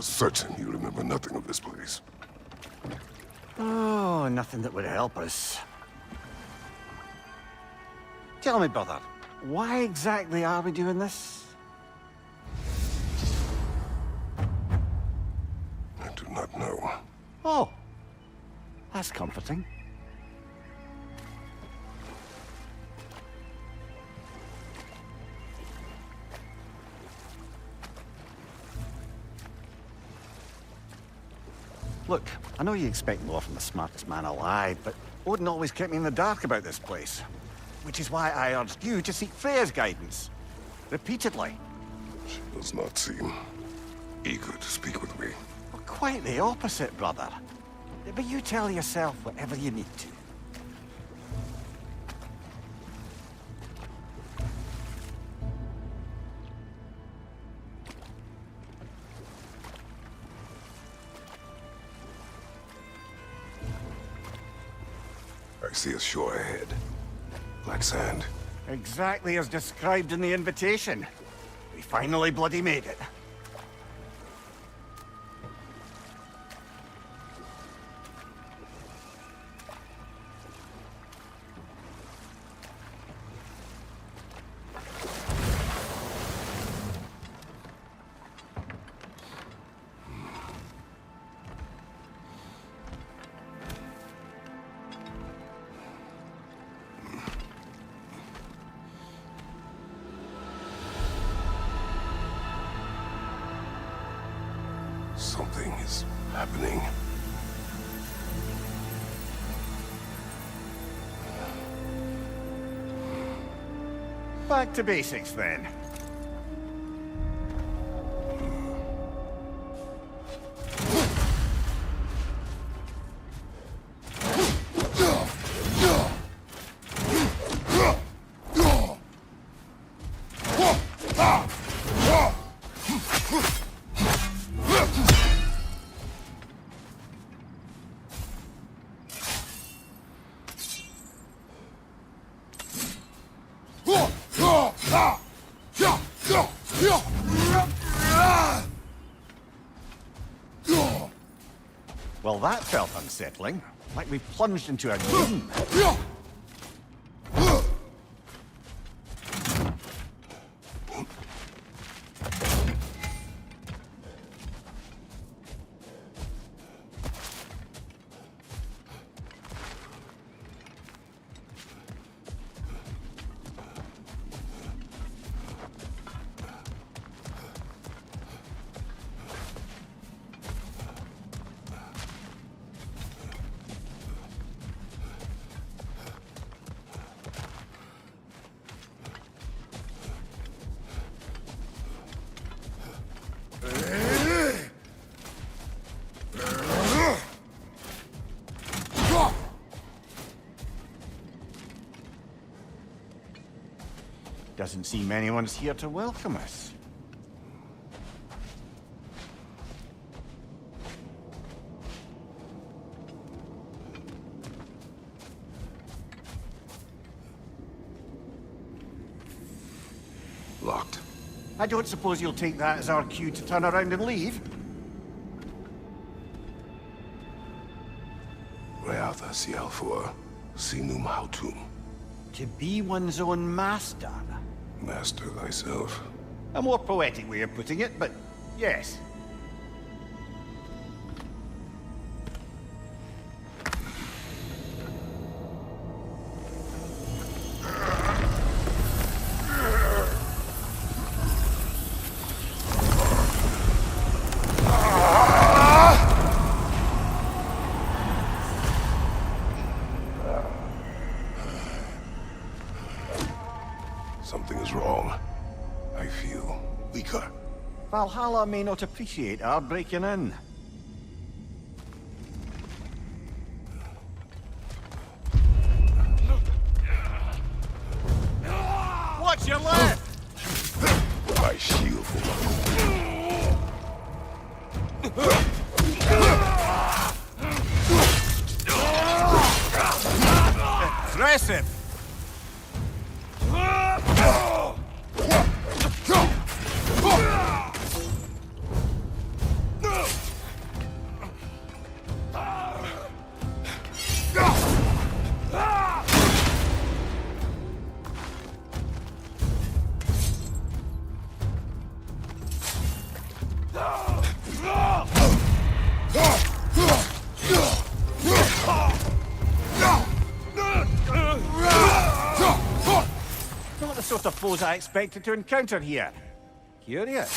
certain you remember nothing of this place. Oh, nothing that would help us. Tell me, brother, why exactly are we doing this? I do not know. Oh, that's comforting. Look, I know you expect more from the smartest man alive, but Odin always kept me in the dark about this place. Which is why I urged you to seek Freya's guidance. Repeatedly. She does not seem eager to speak with me. Well, quite the opposite, brother. But you tell yourself whatever you need to. I see a shore ahead. Black sand. Exactly as described in the invitation. We finally bloody made it. Something is happening. Back to basics, then. Well, that felt unsettling. Like we plunged into a game. Doesn't seem anyone's here to welcome us. Locked. I don't suppose you'll take that as our cue to turn around and leave? Reatha Sialfur, Sinum Hautum. To be one's own master. Master thyself. A more poetic way of putting it, but yes. Something is wrong. I feel weaker. Valhalla may not appreciate our breaking in. Watch your left! My shield Impressive! sort of foes I expected to encounter here. Curious.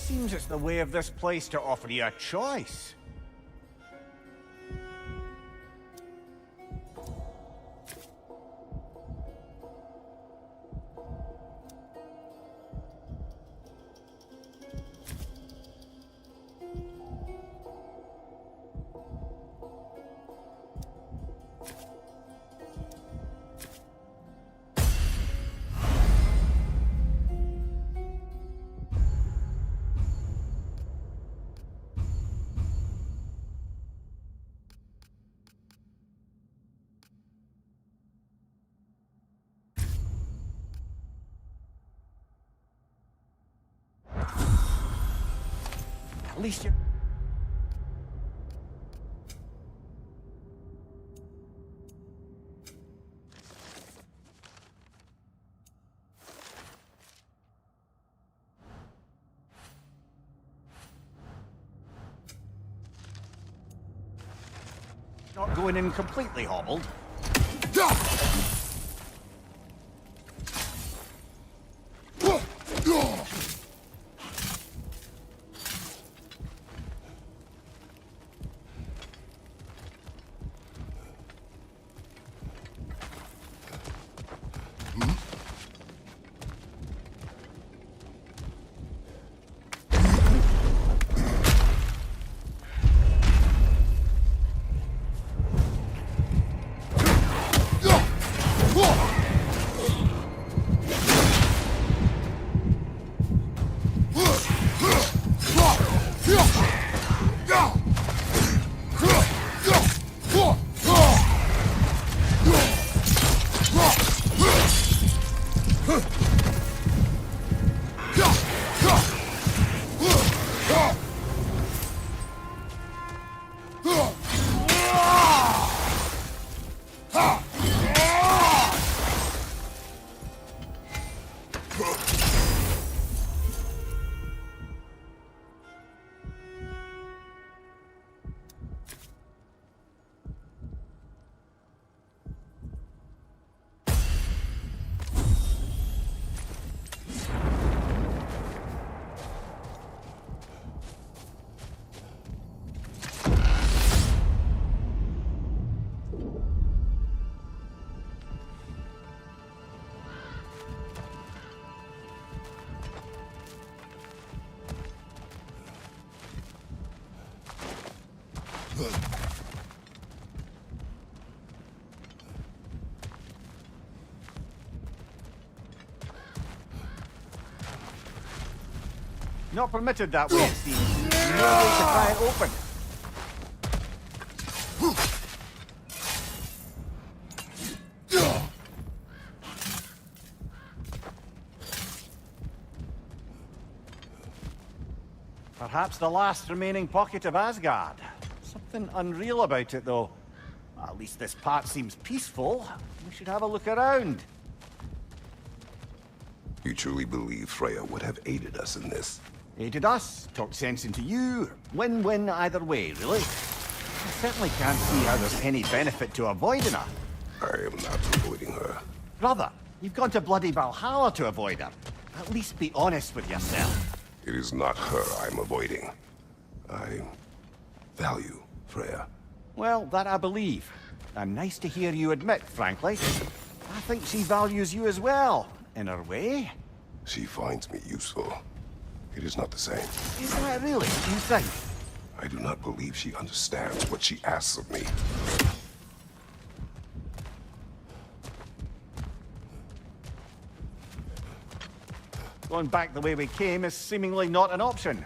Seems it's the way of this place to offer you a choice. At least you're... not going in completely hobbled. Not permitted that way, it seems. No way to pry it open. Perhaps the last remaining pocket of Asgard. Something unreal about it, though. At least this part seems peaceful. We should have a look around. You truly believe Freya would have aided us in this? Aided us, talked sense into you. Win-win either way, really. I certainly can't see how there's any benefit to avoiding her. I am not avoiding her. Brother, you've gone to bloody Valhalla to avoid her. At least be honest with yourself. It is not her I'm avoiding. I value Freya. Well, that I believe. And nice to hear you admit, frankly. I think she values you as well, in her way. She finds me useful. It is not the same. Is that really, you think? I do not believe she understands what she asks of me. Going back the way we came is seemingly not an option.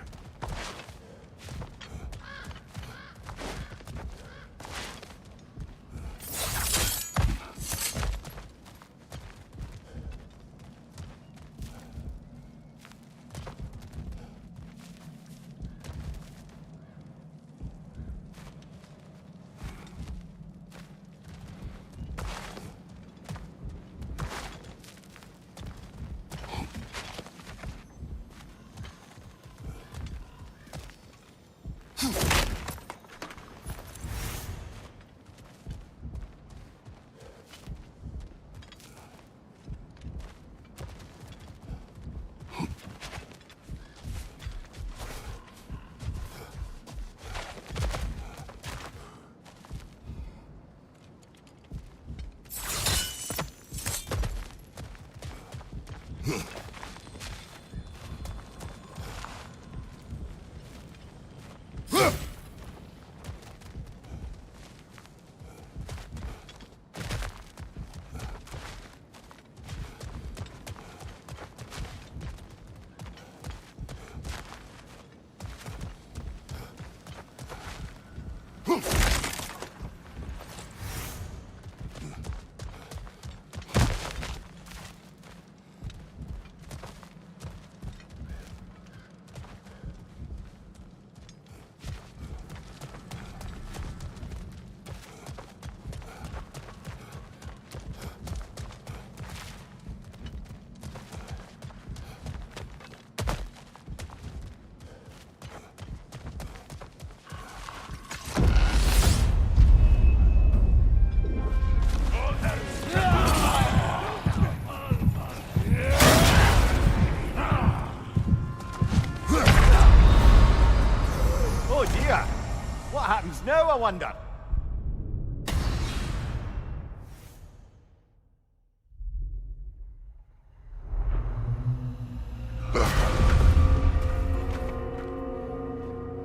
What happens now, I wonder?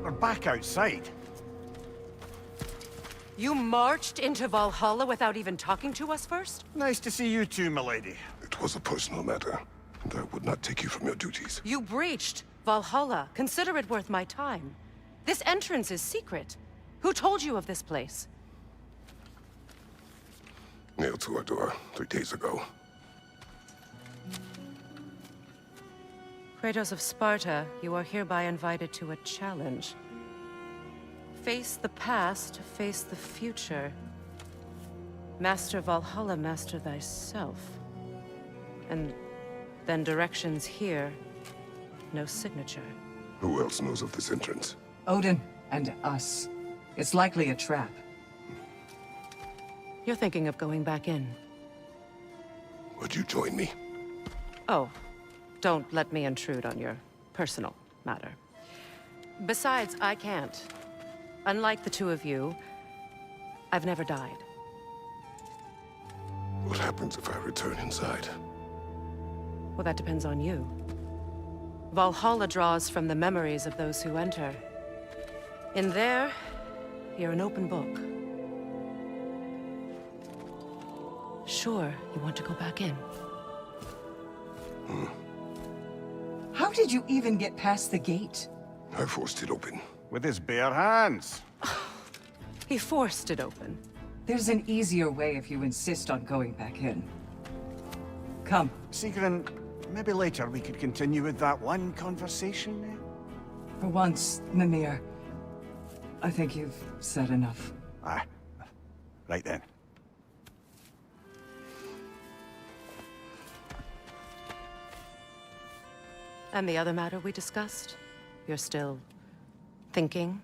We're back outside. You marched into Valhalla without even talking to us first? Nice to see you too, milady. It was a personal matter, and I would not take you from your duties. You breached Valhalla. Consider it worth my time. This entrance is secret. Who told you of this place? Nailed to our door 3 days ago. Kratos of Sparta, you are hereby invited to a challenge. Face the past, face the future. Master Valhalla, master thyself. And then directions here, no signature. Who else knows of this entrance? Odin and us. It's likely a trap. You're thinking of going back in. Would you join me? Oh, don't let me intrude on your personal matter. Besides, I can't. Unlike the two of you, I've never died. What happens if I return inside? Well, that depends on you. Valhalla draws from the memories of those who enter. In there, you're an open book. Sure, you want to go back in. How did you even get past the gate? I forced it open. With his bare hands. He forced it open. There's an easier way if you insist on going back in. Come. Sigrun, maybe later we could continue with that one conversation, eh? For once, Mimir, I think you've said enough. Aye. Right then. And the other matter we discussed? You're still thinking,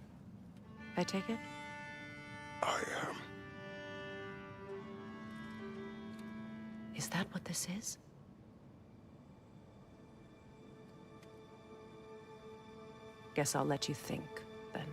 I take it? I am. Is that what this is? Guess I'll let you think, then.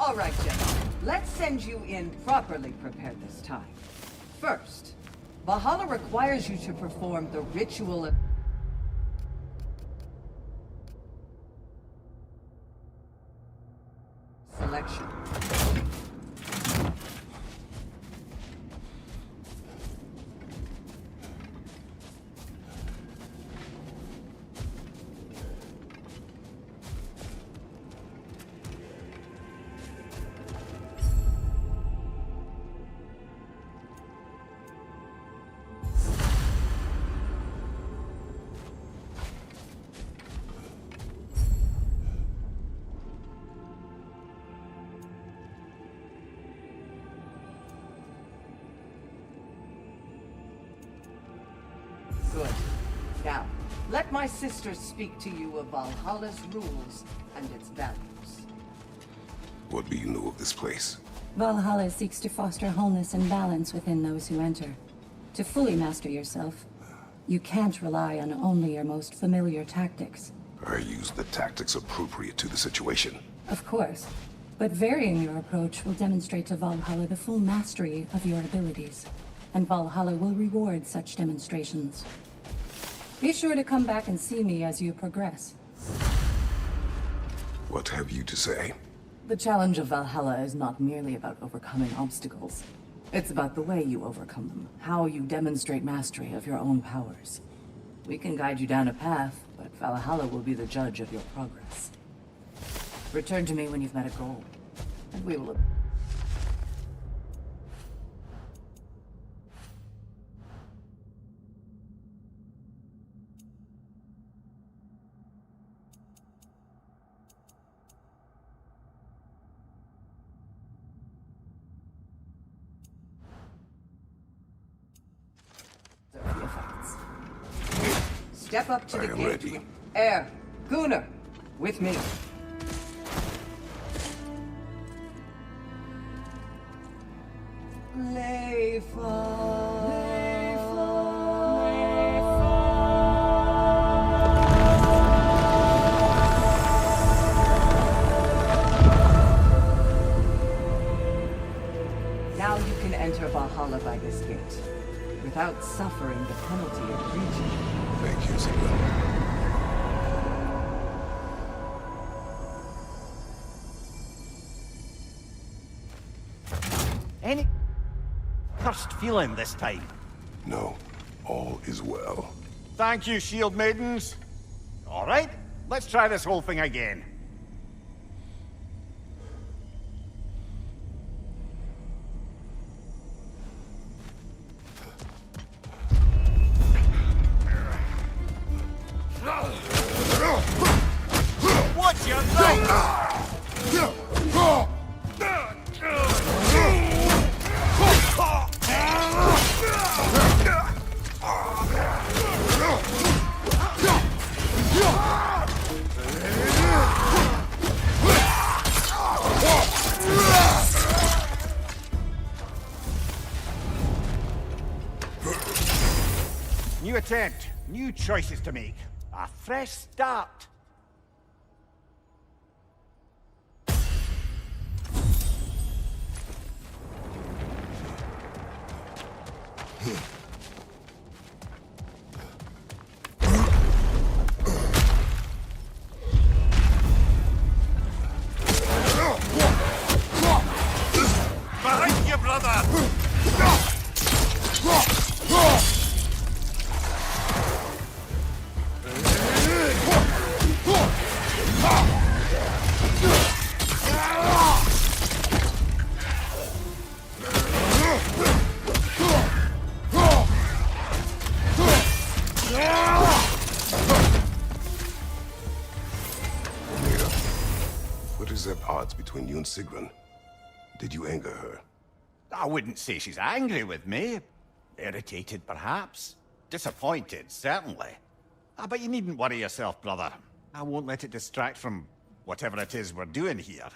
All right, gentlemen. Let's send you in properly prepared this time. First, Valhalla requires you to perform the ritual of selection. Good. Now, let my sister speak to you of Valhalla's rules and its values. What do you know of this place? Valhalla seeks to foster wholeness and balance within those who enter. To fully master yourself, you can't rely on only your most familiar tactics. I use the tactics appropriate to the situation. Of course, but varying your approach will demonstrate to Valhalla the full mastery of your abilities, and Valhalla will reward such demonstrations. Be sure to come back and see me as you progress. What have you to say? The challenge of Valhalla is not merely about overcoming obstacles. It's about the way you overcome them, how you demonstrate mastery of your own powers. We can guide you down a path, but Valhalla will be the judge of your progress. Return to me when you've met a goal, and we will... the effects. Step up to I the am gate. ready. Air, Gunnar, with me. Now you can enter Valhalla by this gate, without suffering the penalty of breaching. Thank you, Sigmund. Any cursed feeling this time? No, all is well. Thank you, shield maidens. All right, let's try this whole thing again. What's your name? New attempt, new choices to make. A fresh start. Behind you, brother! What is at odds between you and Sigrun? Did you anger her? I wouldn't say she's angry with me. Irritated, perhaps. Disappointed, certainly. But you needn't worry yourself, brother. I won't let it distract from whatever it is we're doing here.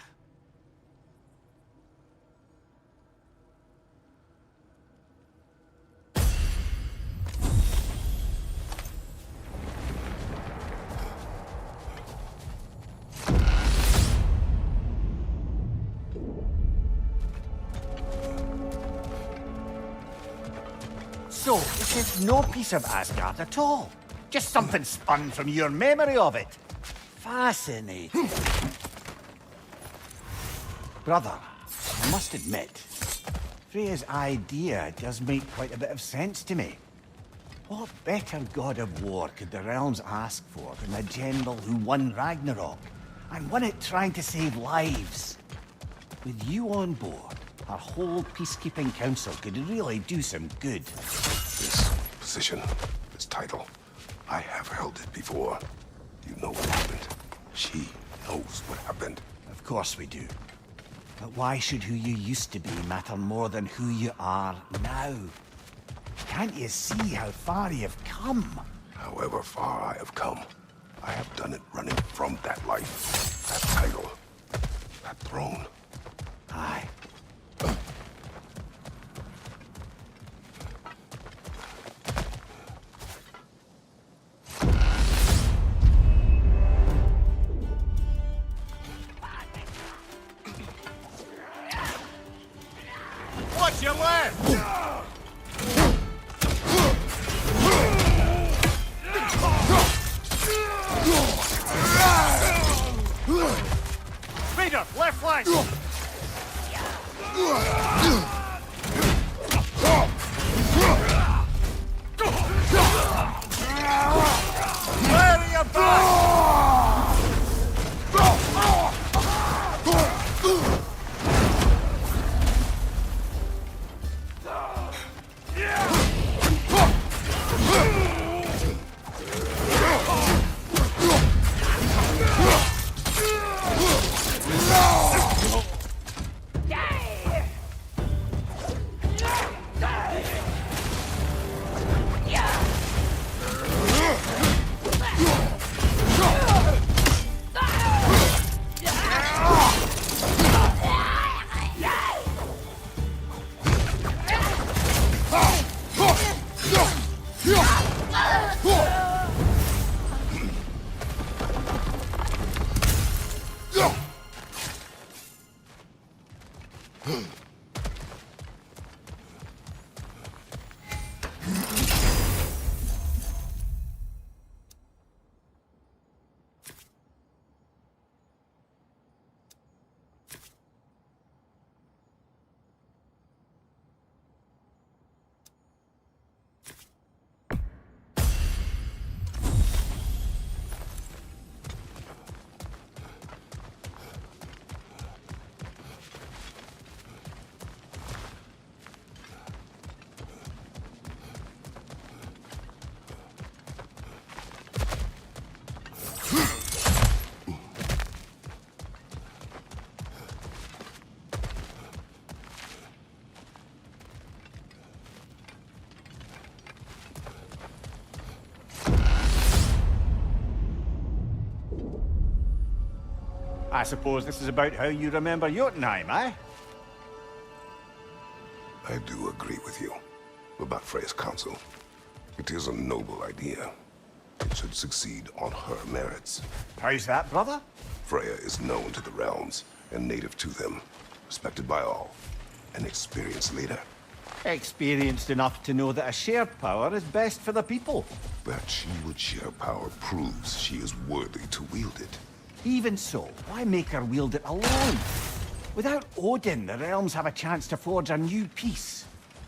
So, this is no piece of Asgard at all. Just something spun from your memory of it. Fascinating. Brother, I must admit, Freya's idea does make quite a bit of sense to me. What better god of war could the realms ask for than a general who won Ragnarok, and won it trying to save lives? With you on board, our whole peacekeeping council could really do some good. This position, this title, I have held it before. You know what happened. She knows what happened. Of course we do. But why should who you used to be matter more than who you are now? Can't you see how far you've come? However far I have come, I have done it running from that life, that title, that throne. Aye. Watch your left! Speeder, left flank! Where are you back? I suppose this is about how you remember Jotunheim, eh? I do agree with you about Freya's council. It is a noble idea. It should succeed on her merits. How's that, brother? Freya is known to the realms and native to them, respected by all, an experienced leader. Experienced enough to know that a shared power is best for the people. That she would share power proves she is worthy to wield it. Even so, why make her wield it alone? Without Odin, the realms have a chance to forge a new peace.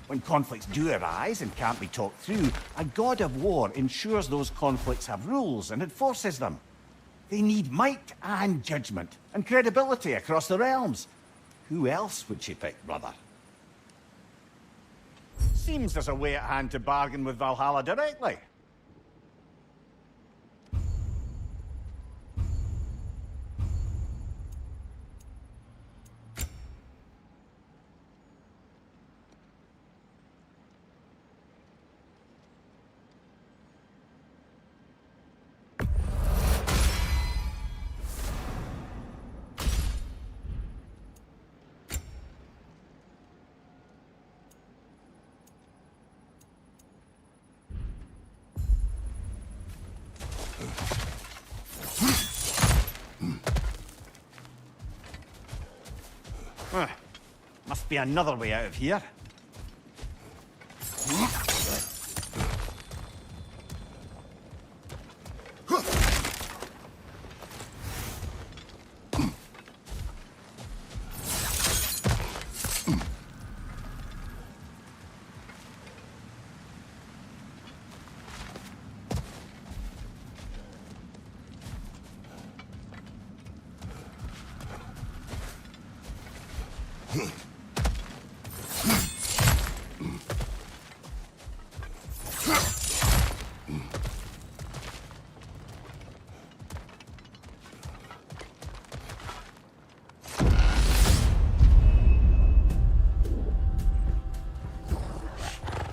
When conflicts do arise and can't be talked through, a god of war ensures those conflicts have rules and enforces them. They need might and judgment, and credibility across the realms. Who else would she pick, brother? Seems there's a way at hand to bargain with Valhalla directly. Must be another way out of here.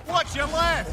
Watch your left!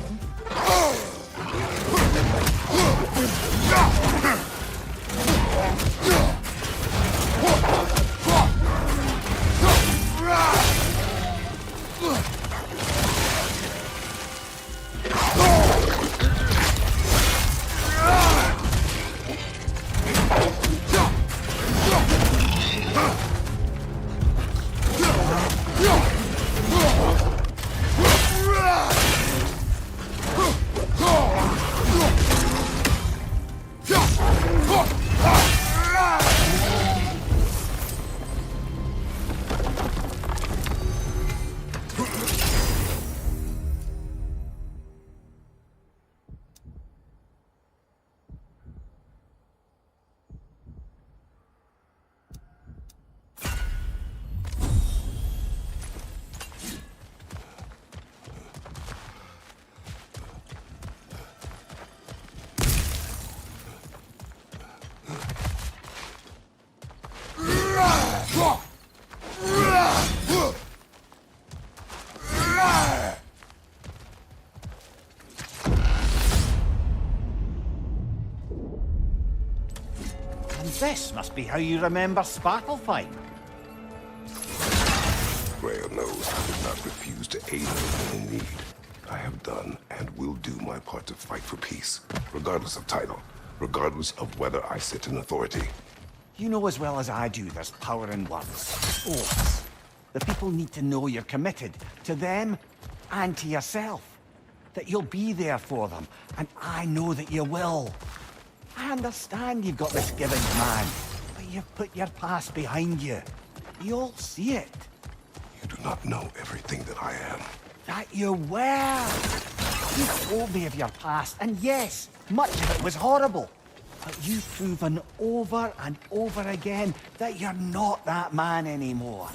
This must be how you remember Svartalfheim. Freya knows I would not refuse to aid her in need. I have done and will do my part to fight for peace, regardless of title, regardless of whether I sit in authority. You know as well as I do there's power in words, oaths. The people need to know you're committed to them and to yourself. That you'll be there for them, and I know that you will. I understand you've got misgivings, man, but you've put your past behind you. We all see it. You do not know everything that I am. That you were. You told me of your past, and yes, much of it was horrible. But you've proven over and over again that you're not that man anymore.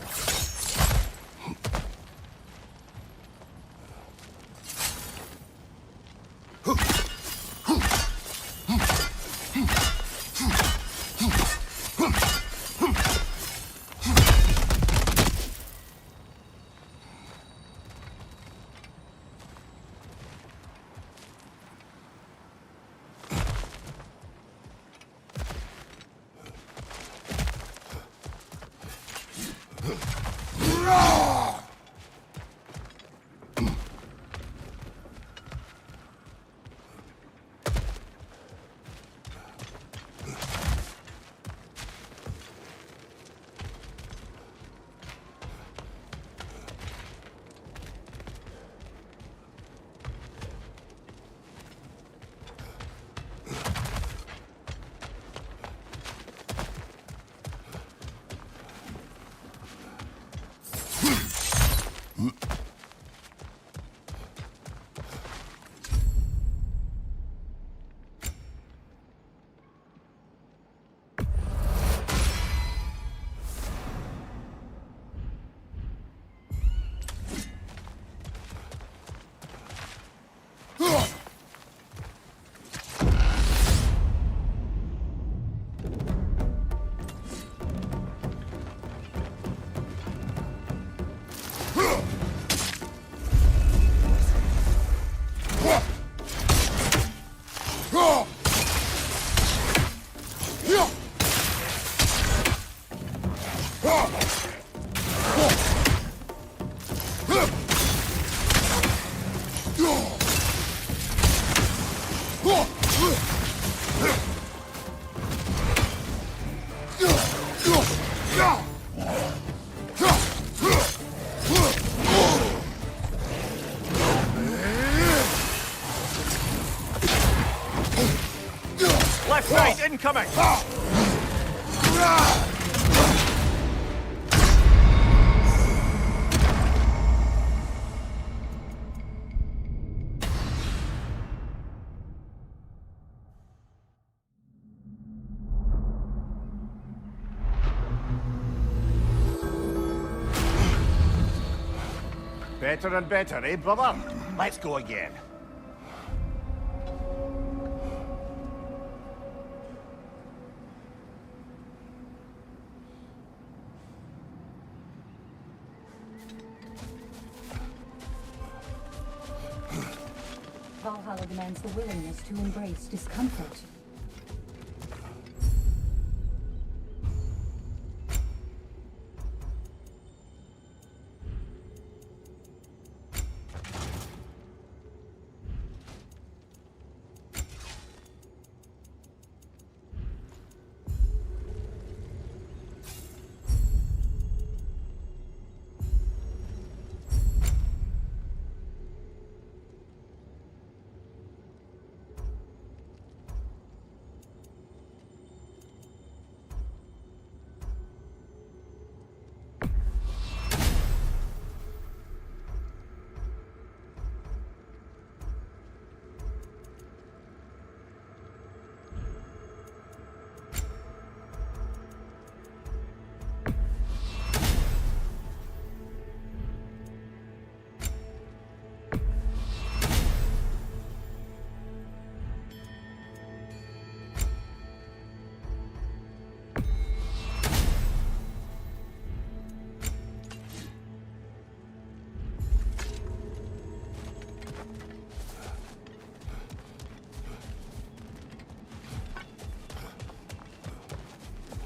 Left side incoming! Better and better, eh, brother? Let's go again. Valhalla demands the willingness to embrace discomfort.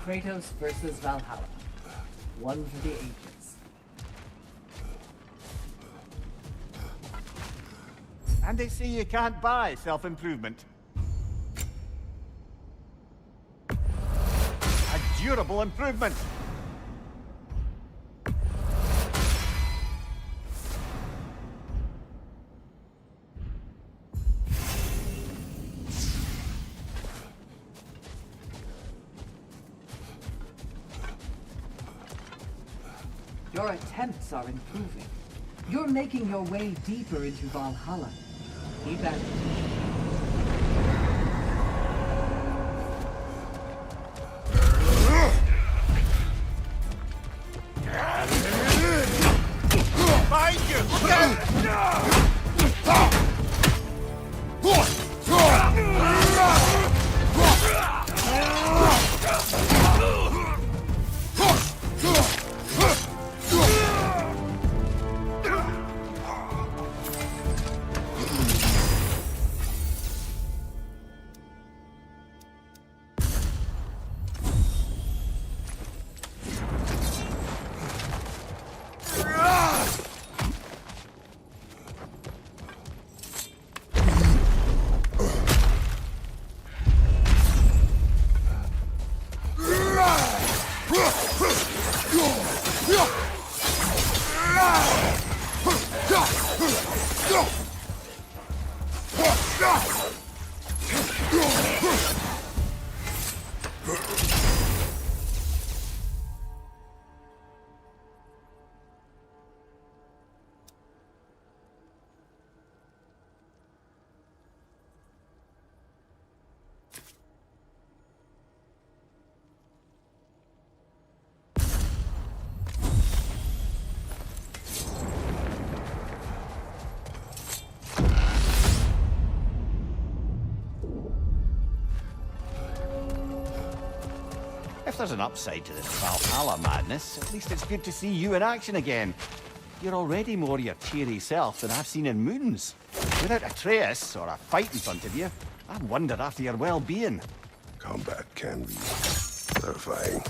Kratos versus Valhalla. One for the ages. And they say you can't buy self-improvement. A durable improvement. Your attempts are improving. You're making your way deeper into Valhalla. Keep at it. Behind you! Look out! If there's an upside to this Valhalla madness, at least it's good to see you in action again. You're already more your cheery self than I've seen in moons. Without Atreus or a fight in front of you, I wonder after your well-being. Combat can be terrifying.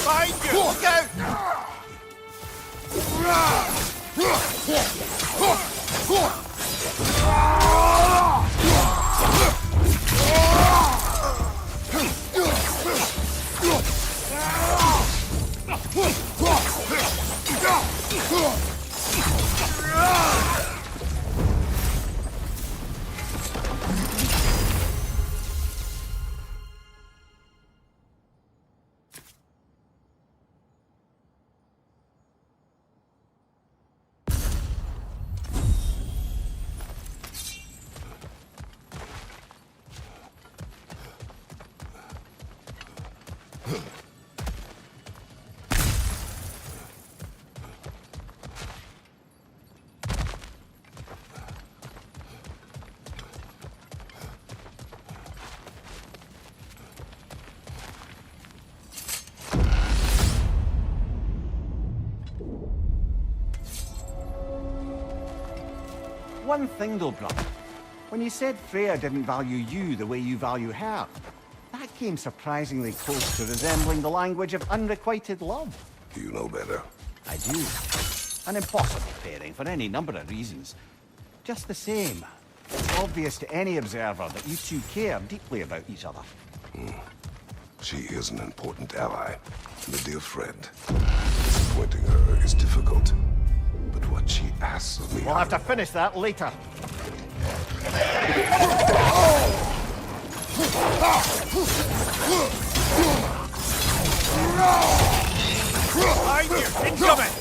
Behind you! Look out! One thing though, brother. When you said Freya didn't value you the way you value her, that came surprisingly close to resembling the language of unrequited love. You know better. I do. An impossible pairing for any number of reasons. Just the same, it's obvious to any observer that you two care deeply about each other. She is an important ally and a dear friend. Disappointing her is difficult. But what she asks of me... We'll have to finish that later. Behind you! Incoming!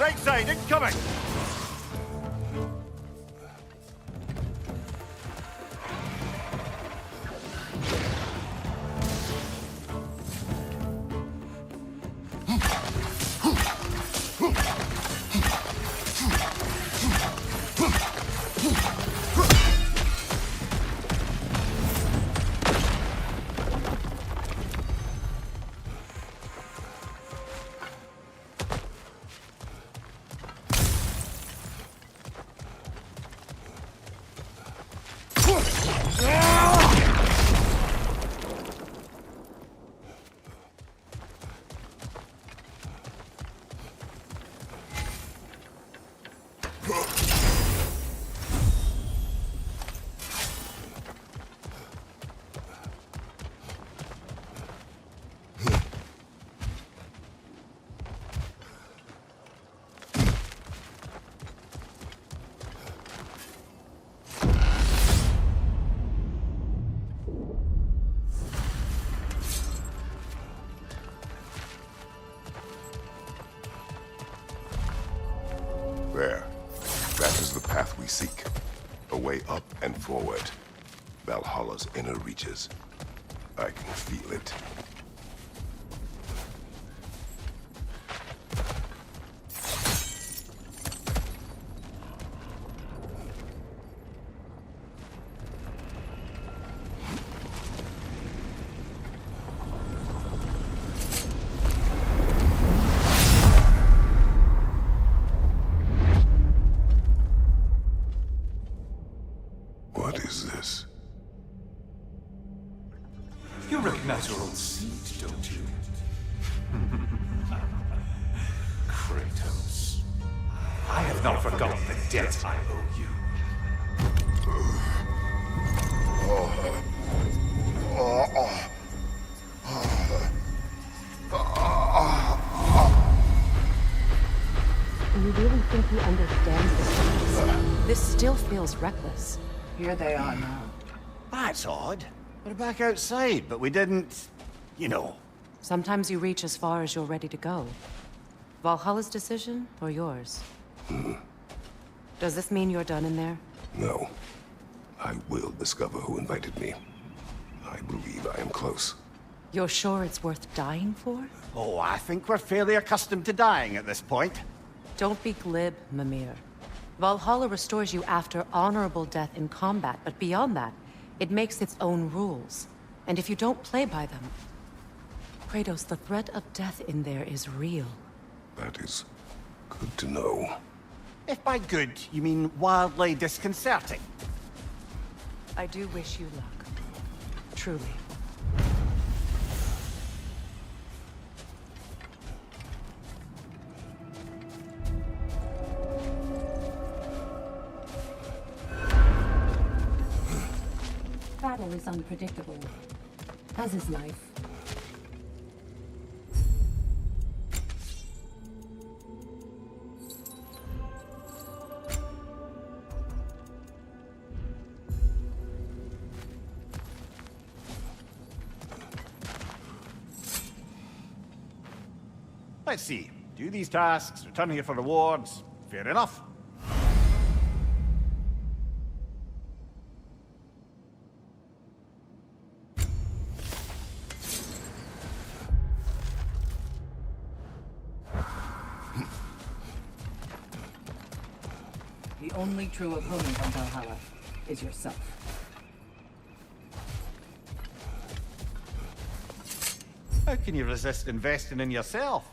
Right side, incoming! There. That is the path we seek. A way up and forward. Valhalla's inner reaches. I can feel it. What is this? You recognize your old seat, don't you? Kratos. I have not forgotten the debt I owe you. Do you really think he understands this? This still feels reckless. Here they are now. That's odd. We're back outside, but we didn't... you know. Sometimes you reach as far as you're ready to go. Valhalla's decision, or yours? Does this mean you're done in there? No. I will discover who invited me. I believe I am close. You're sure it's worth dying for? Oh, I think we're fairly accustomed to dying at this point. Don't be glib, Mimir. Valhalla restores you after honorable death in combat, but beyond that, it makes its own rules. And if you don't play by them... Kratos, the threat of death in there is real. That is good to know. If by good, you mean wildly disconcerting. I do wish you luck. Truly. Battle is unpredictable, as is life. Let's see. Do these tasks, return here for rewards. Fair enough. The only true opponent on Valhalla is yourself. How can you resist investing in yourself?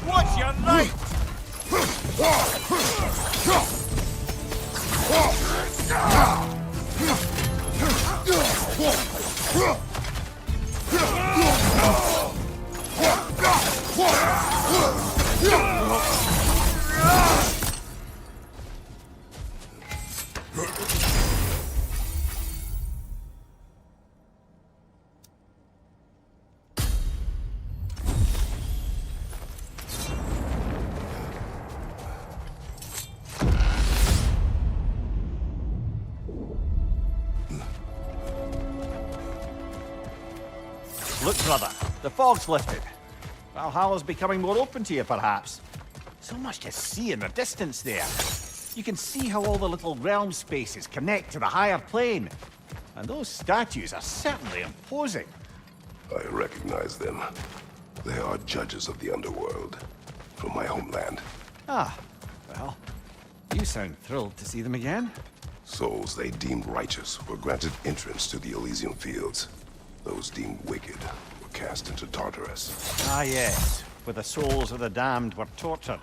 Watch your light! Look, brother, the fog's lifted. Valhalla's becoming more open to you, perhaps. So much to see in the distance there. You can see how all the little realm spaces connect to the higher plane. And those statues are certainly imposing. I recognize them. They are judges of the underworld, from my homeland. Ah, well, you sound thrilled to see them again. Souls they deemed righteous were granted entrance to the Elysian fields. Those deemed wicked were cast into Tartarus. Ah, yes, where the souls of the damned were tortured.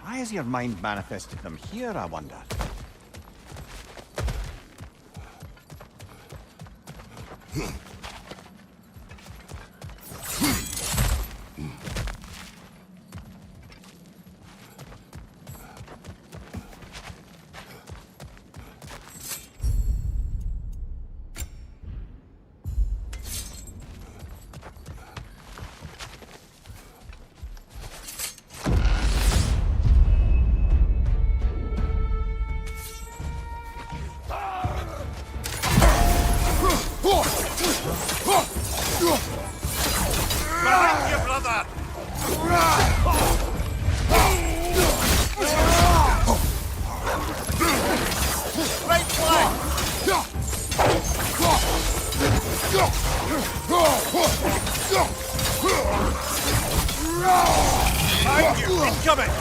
Why has your mind manifested them here, I wonder? Behind you, brother! Right flank! Behind you! Incoming!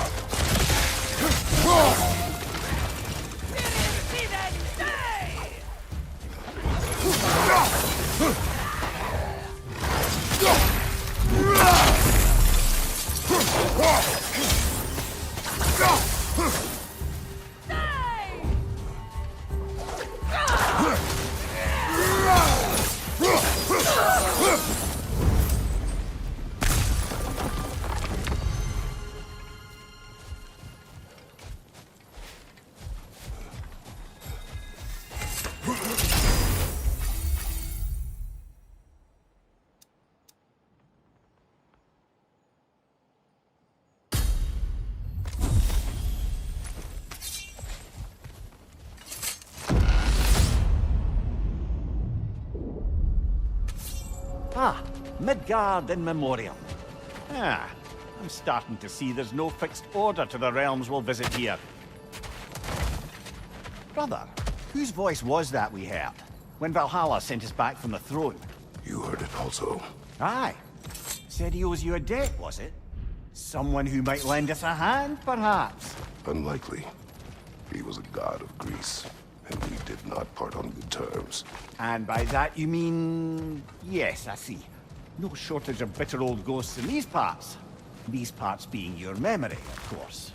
Ah, Midgard in memoriam. Ah, I'm starting to see there's no fixed order to the realms we'll visit here. Brother, whose voice was that we heard when Valhalla sent us back from the throne? You heard it also. Aye. Said he owes you a debt, was it? Someone who might lend us a hand, perhaps? Unlikely. He was a god of Greece, and we did not part on good terms. And by that you mean... Yes, I see. No shortage of bitter old ghosts in these parts. These parts being your memory, of course.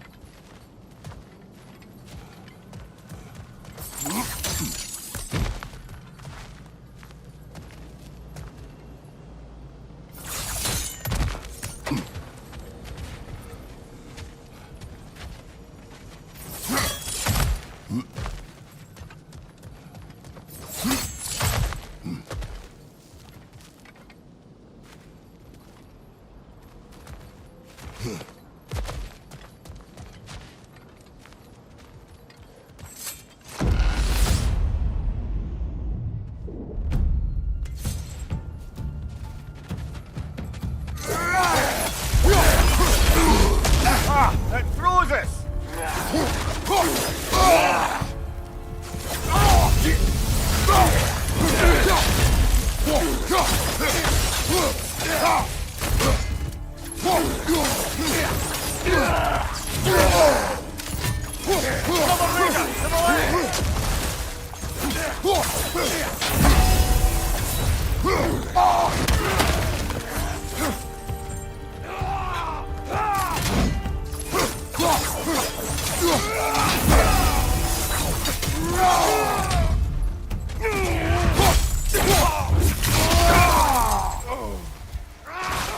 It throws us!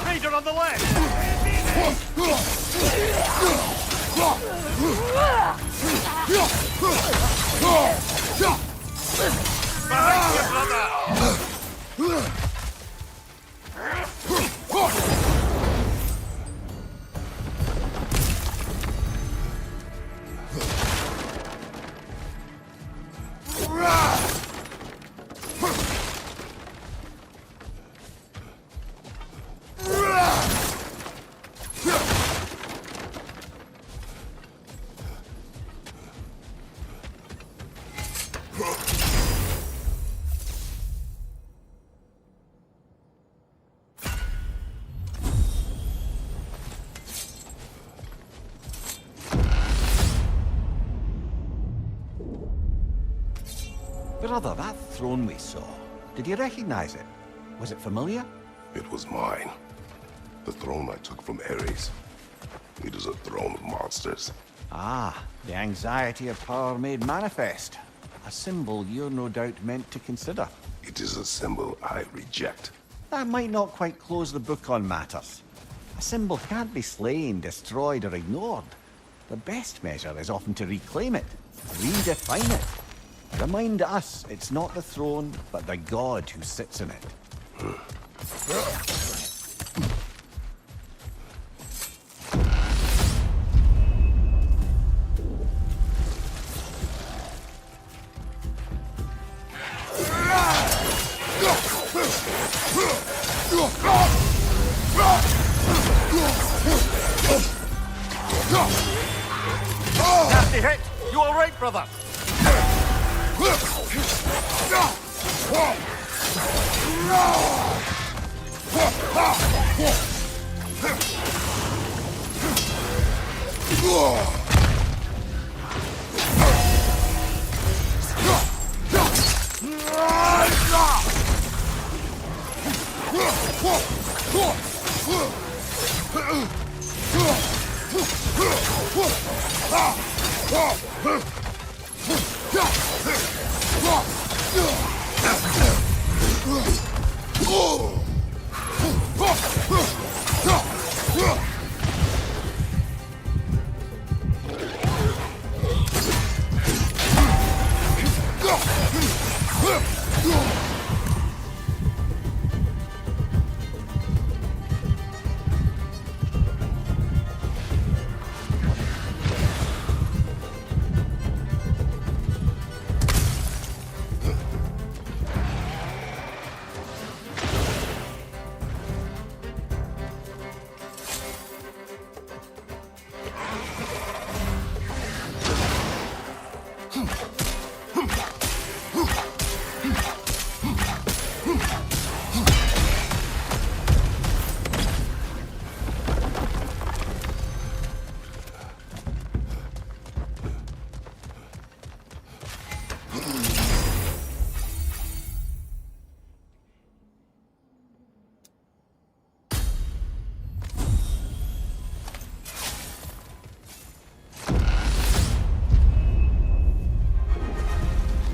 Raider on the left! Behind you, brother! Brother, that throne we saw, did you recognize it? Was it familiar? It was mine. The throne I took from Ares. It is a throne of monsters. Ah, the anxiety of power made manifest. A symbol you're no doubt meant to consider. It is a symbol I reject. That might not quite close the book on matters. A symbol can't be slain, destroyed, or ignored. The best measure is often to reclaim it, redefine it. Remind us it's not the throne, but the god who sits in it. Nasty hit! You all right, brother?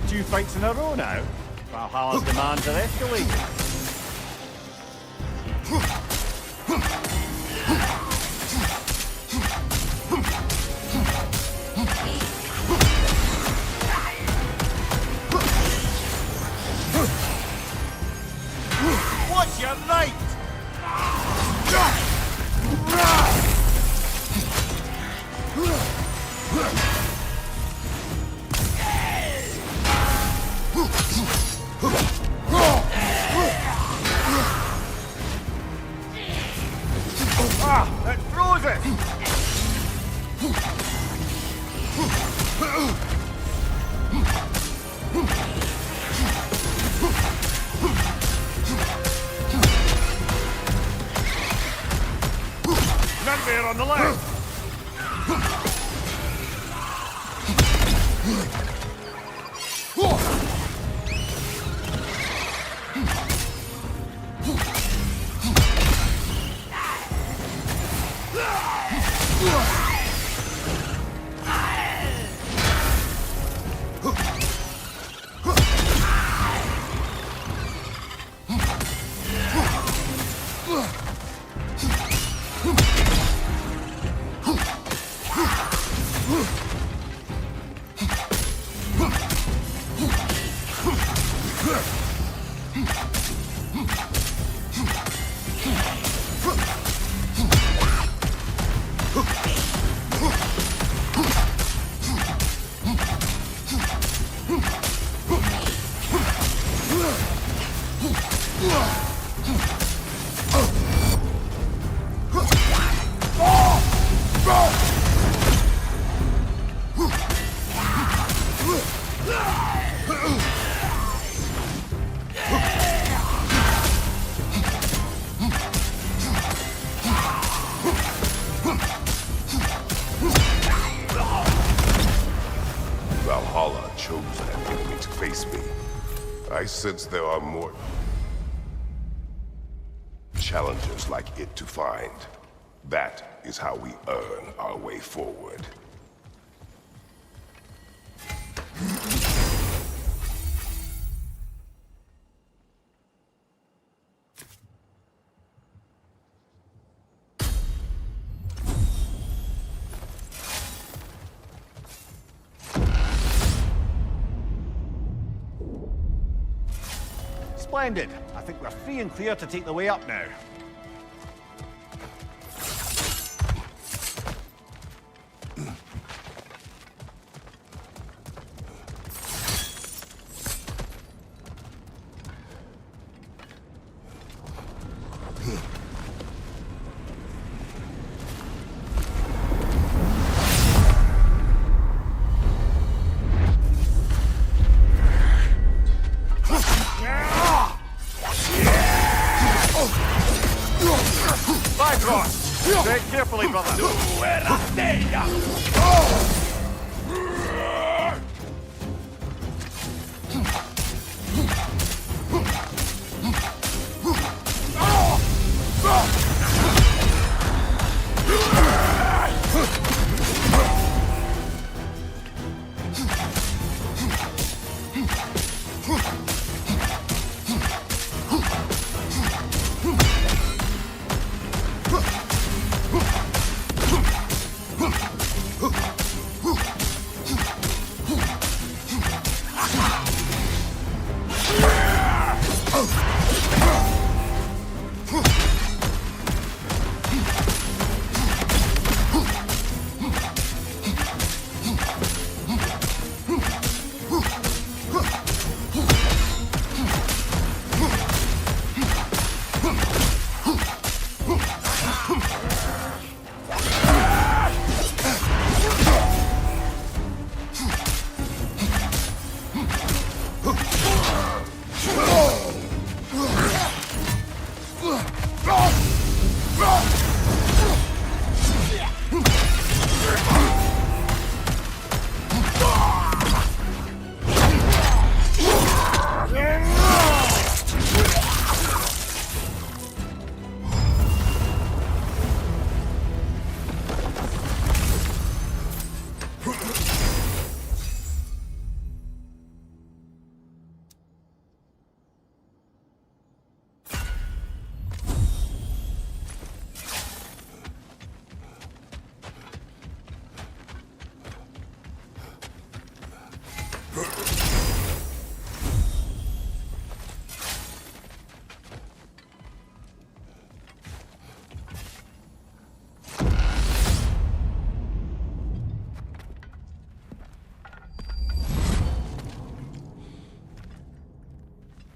Two fights in a row now. Valhalla's demands are escalating. What's your right? Ah, that throws it! Nightmare on the left! to face me. I sense there are more challengers like it to find. That is how we earn our way forward. Splendid. I think we're free and clear to take the way up now. Tread carefully, brother.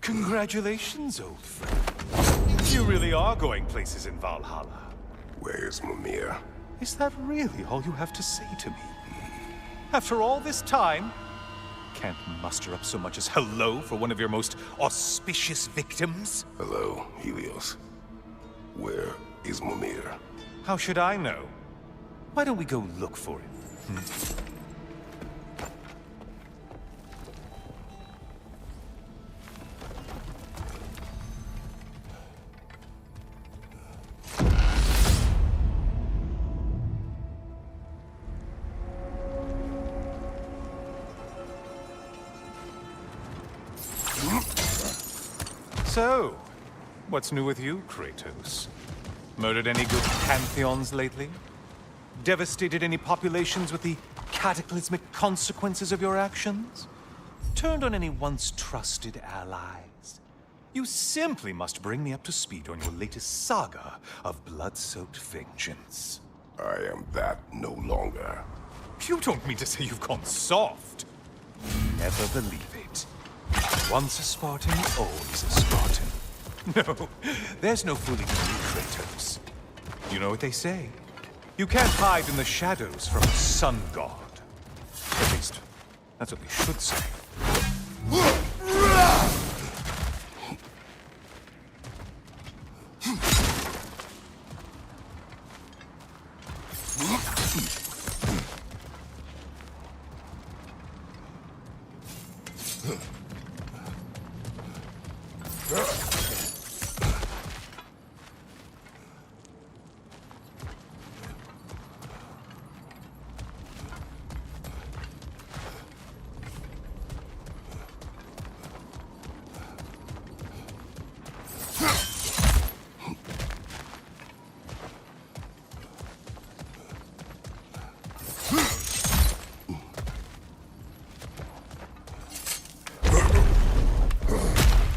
Congratulations, old friend. You really are going places in Valhalla. Where's Mimir? Is that really all you have to say to me? After all this time, can't muster up so much as hello for one of your most auspicious victims? Hello, Helios. Where is Mimir? How should I know? Why don't we go look for him? So, what's new with you, Kratos? Murdered any good pantheons lately? Devastated any populations with the cataclysmic consequences of your actions? Turned on any once trusted allies? You simply must bring me up to speed on your latest saga of blood-soaked vengeance. I am that no longer. You don't mean to say you've gone soft? Never believe it. Once a Spartan, always a Spartan. No, there's no fooling you, Kratos. You know what they say? You can't hide in the shadows from a sun god. At least, that's what they should say.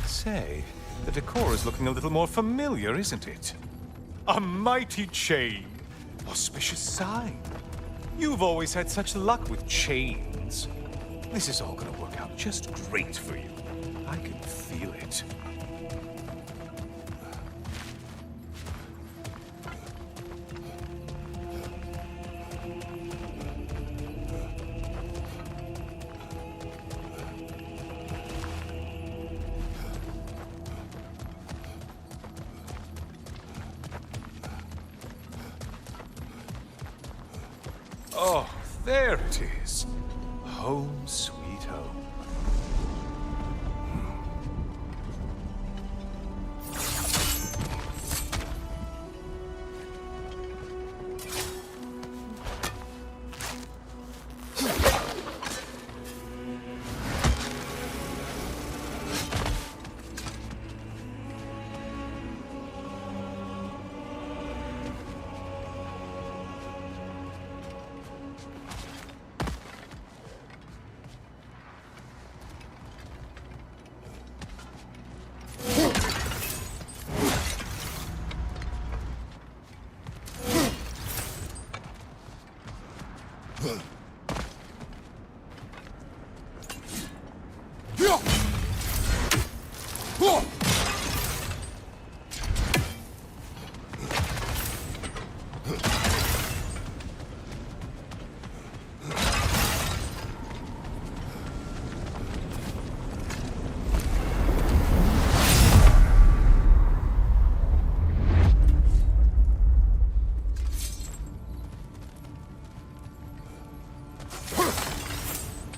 Say, the decor is looking a little more familiar, isn't it? A mighty chain. Auspicious sign. You've always had such luck with chains. This is all gonna work out just great for you. I can feel it. Oh, there it is. Home sweet home.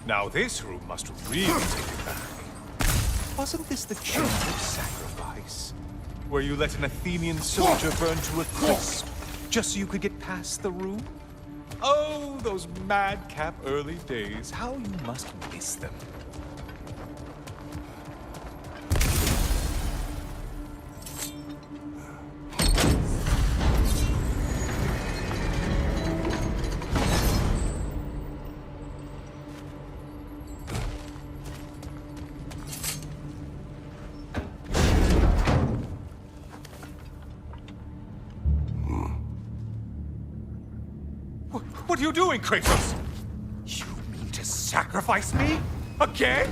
Now this room must really take you back. Wasn't this the chamber of sacrifice? Where you let an Athenian soldier burn to a crisp, just so you could get past the room? Oh, those madcap early days. How you must miss them. What are you doing, Kratos? You mean to sacrifice me? Again?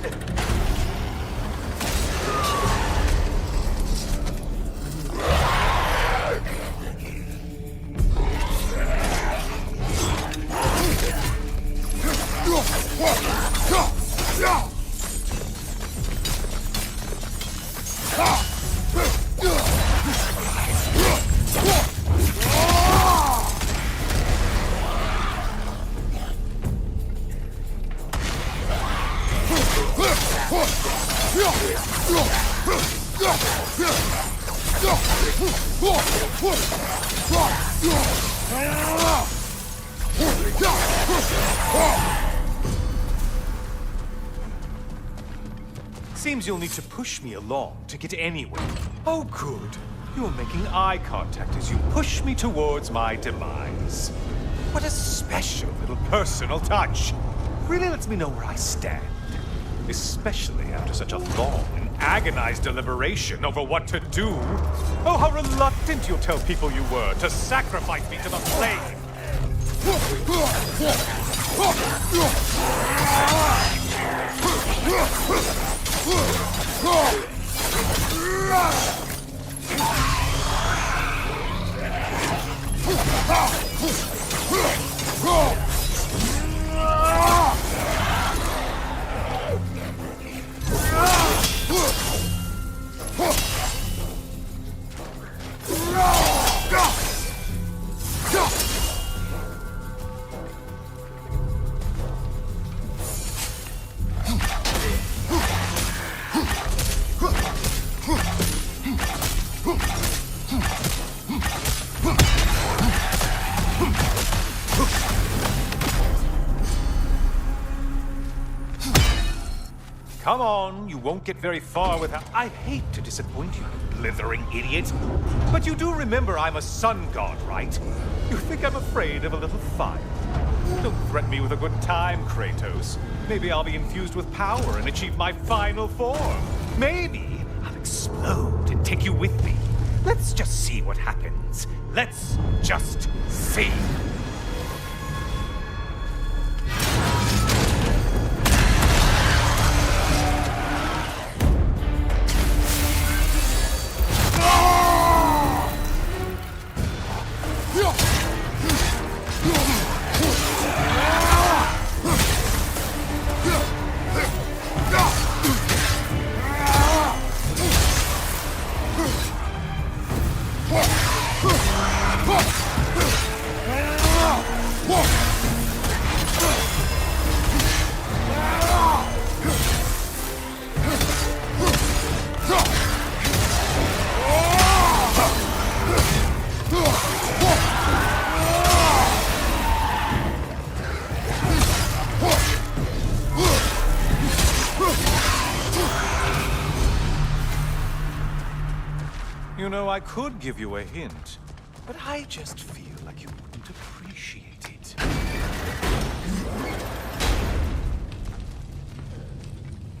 Seems you'll need to push me along to get anywhere. Oh, good. You're making eye contact as you push me towards my demise. What a special little personal touch. Really lets me know where I stand. Especially after such a long and agonized deliberation over what to do. Oh, how reluctant you'll tell people you were to sacrifice me to the flame. Come on, you won't get very far without... I hate to disappoint you, blithering idiot. But you do remember I'm a sun god, right? You think I'm afraid of a little fire? Don't threaten me with a good time, Kratos. Maybe I'll be infused with power and achieve my final form. Maybe I'll explode and take you with me. Let's just see what happens. Let's just see. You know, I could give you a hint, but I just feel like you wouldn't appreciate it.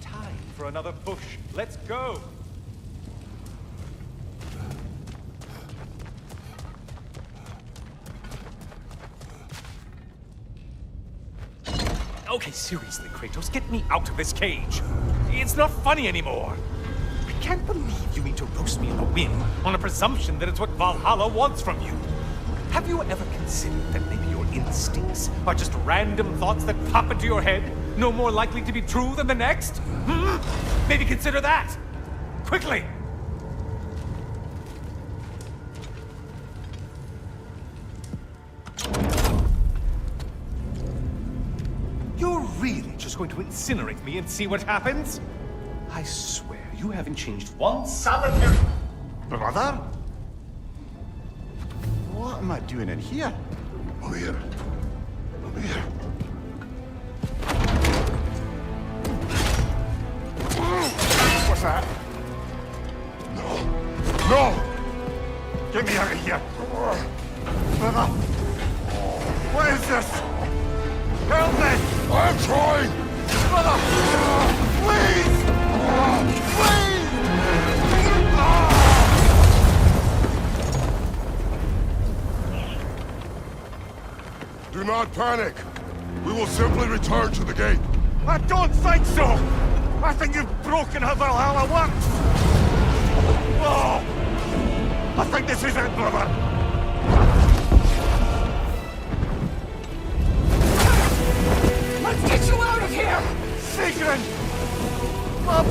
Time for another push. Let's go! Okay, seriously, Kratos, get me out of this cage. It's not funny anymore. I can't believe you mean to roast me in the wind on a presumption that it's what Valhalla wants from you. Have you ever considered that maybe your instincts are just random thoughts that pop into your head, no more likely to be true than the next? Maybe consider that! Quickly! You're really just going to incinerate me and see what happens? I swear, you haven't changed one solitary... Brother? What am I doing in here? Over here. Over here. What's that? No. No! Get me out of here! Brother! What is this? Help me! I'm trying! Brother! Please! Please! Do not panic. We will simply return to the gate. I don't think so! I think you've broken how Valhalla works! Oh! I think this is it, brother! Let's get you out of here! Sigrun! Bob!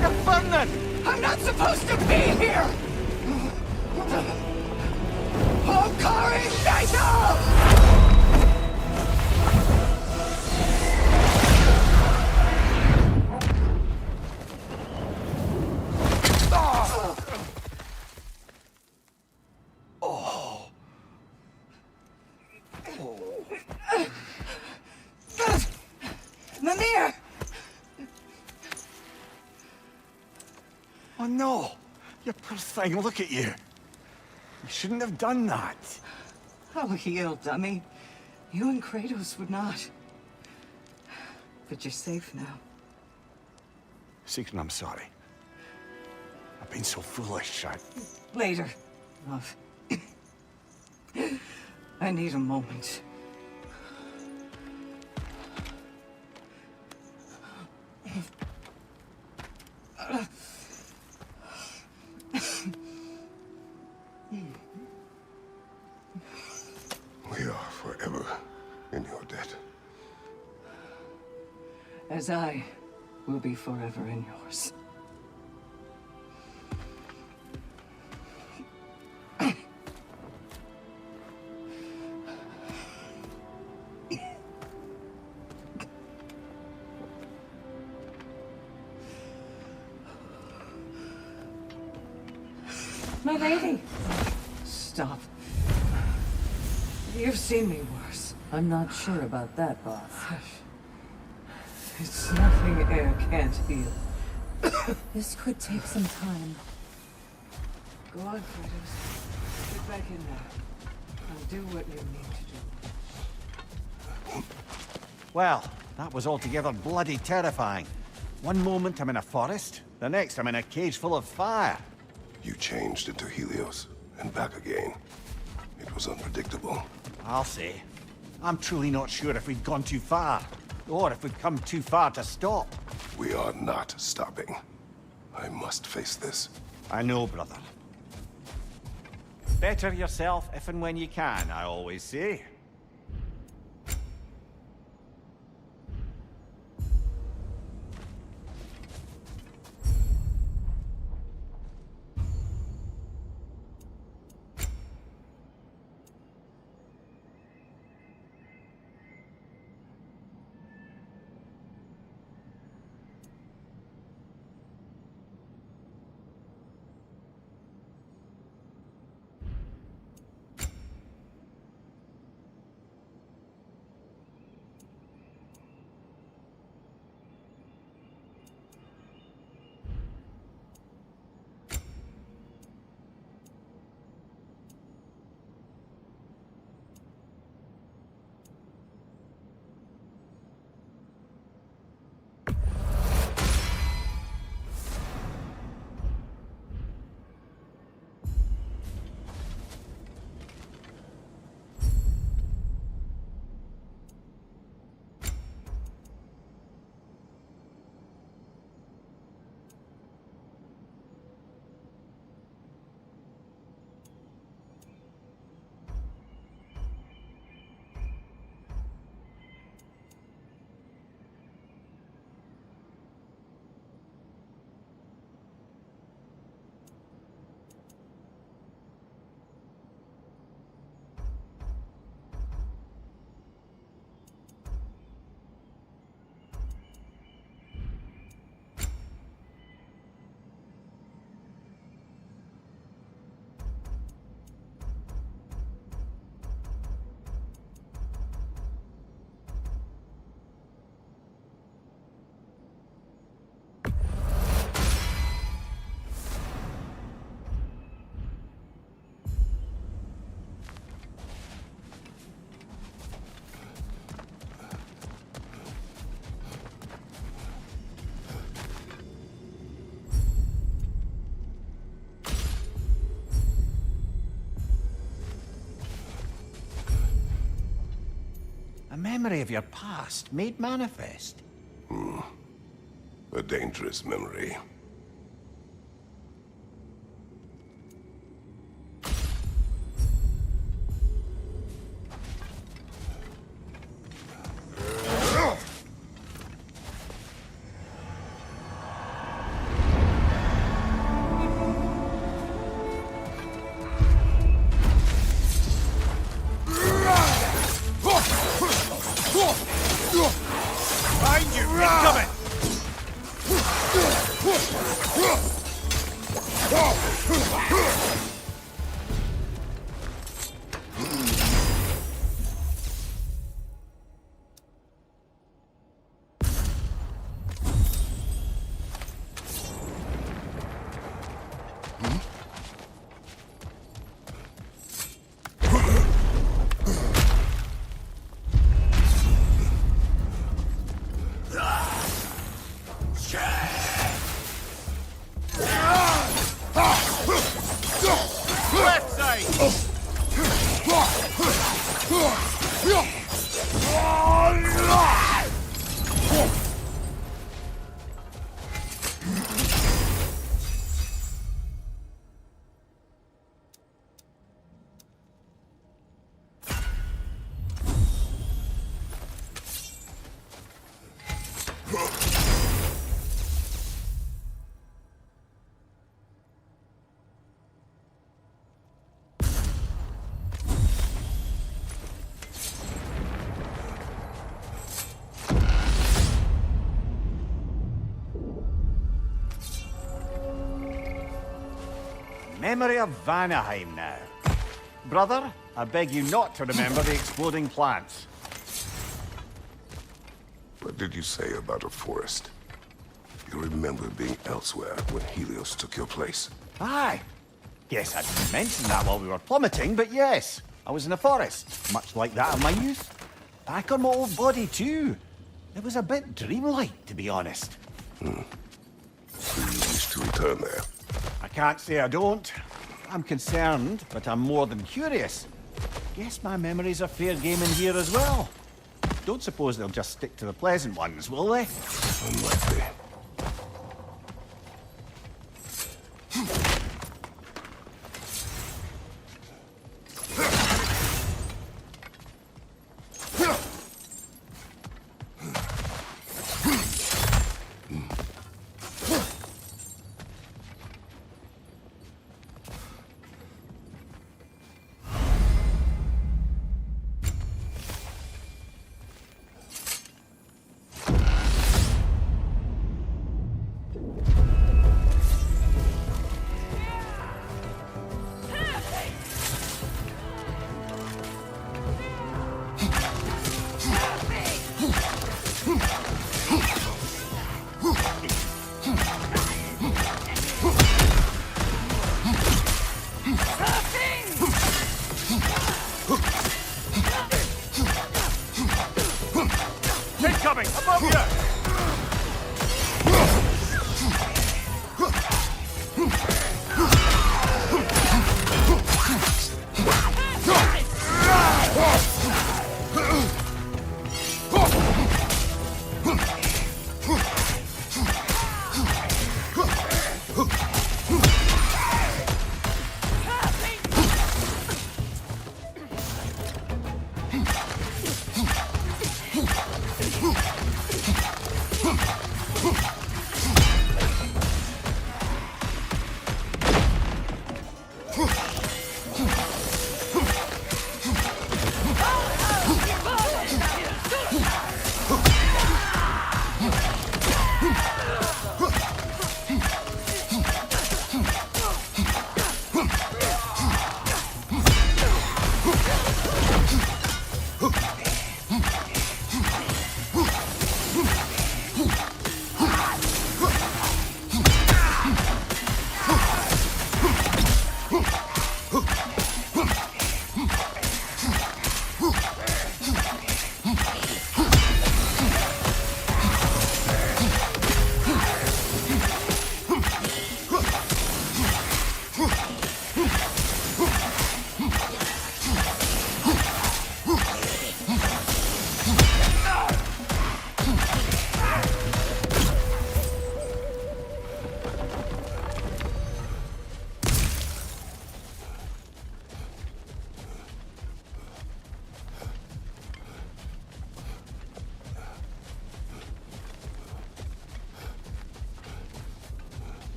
You're burning! I'm not supposed to be here! Hokari Naito! Mimir! Oh no! You poor thing, look at you! You shouldn't have done that. I'll heal, dummy. You and Kratos would not. But you're safe now. Sigrun, I'm sorry. I've been so foolish, Later, love. I need a moment. We are forever in your debt. As I will be forever in yours. My lady! Stop. You've seen me worse. I'm not sure about that, boss. It's nothing air can't heal. This could take some time. Go on, Kratos. Get back in there. And do what you need to do. Well, that was altogether bloody terrifying. One moment I'm in a forest, the next I'm in a cage full of fire. You changed into Helios, and back again. It was unpredictable. I'll say. I'm truly not sure if we'd gone too far, or if we'd come too far to stop. We are not stopping. I must face this. I know, brother. Better yourself if and when you can, I always say. A memory of your past made manifest. A dangerous memory. Find you! Incoming! Left side! Memory of Vanaheim now. Brother, I beg you not to remember the exploding plants. What did you say about a forest? You remember being elsewhere when Helios took your place? Aye. Guess I didn't mention that while we were plummeting, but yes. I was in a forest, much like that of my youth. Back on my old body, too. It was a bit dreamlike, to be honest. Do you wish to return there? I can't say I don't. I'm concerned, but I'm more than curious. Guess my memories are fair game in here as well. Don't suppose they'll just stick to the pleasant ones, will they? Unlikely. Incoming! Above you!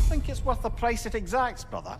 Think it's worth the price it exacts, brother?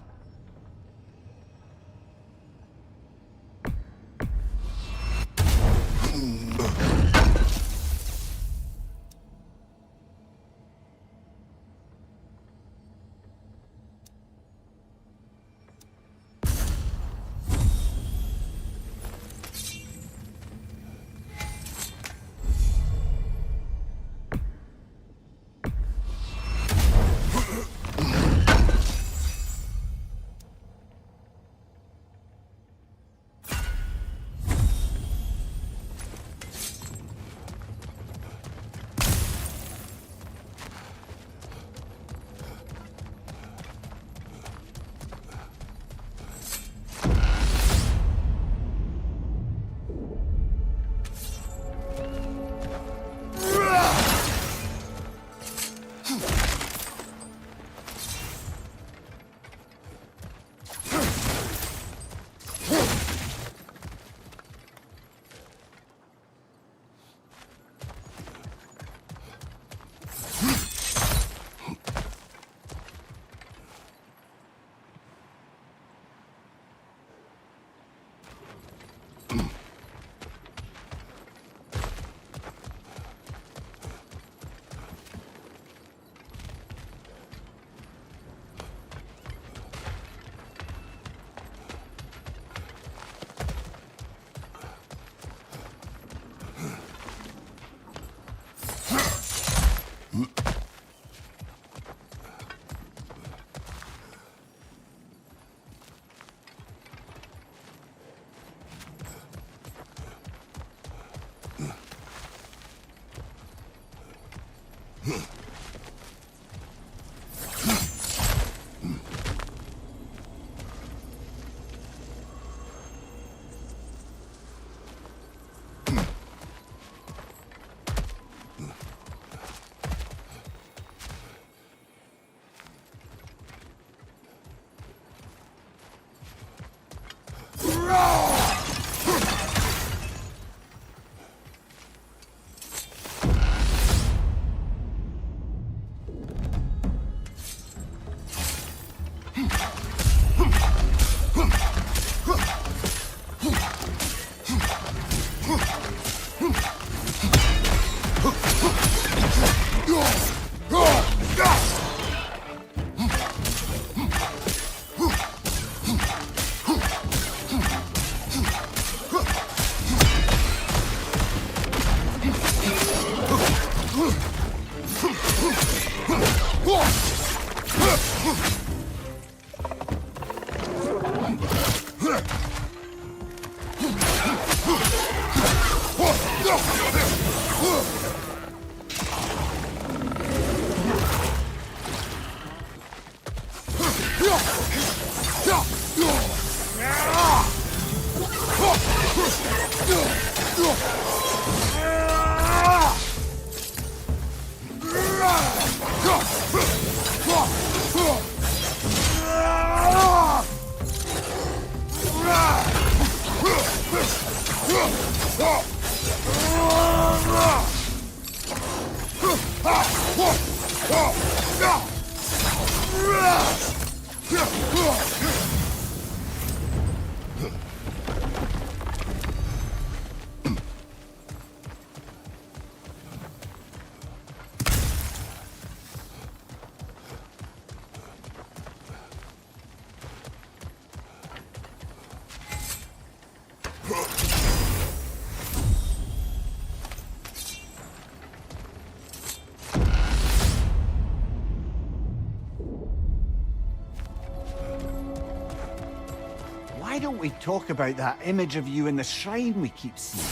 Why don't we talk about that image of you in the shrine we keep seeing?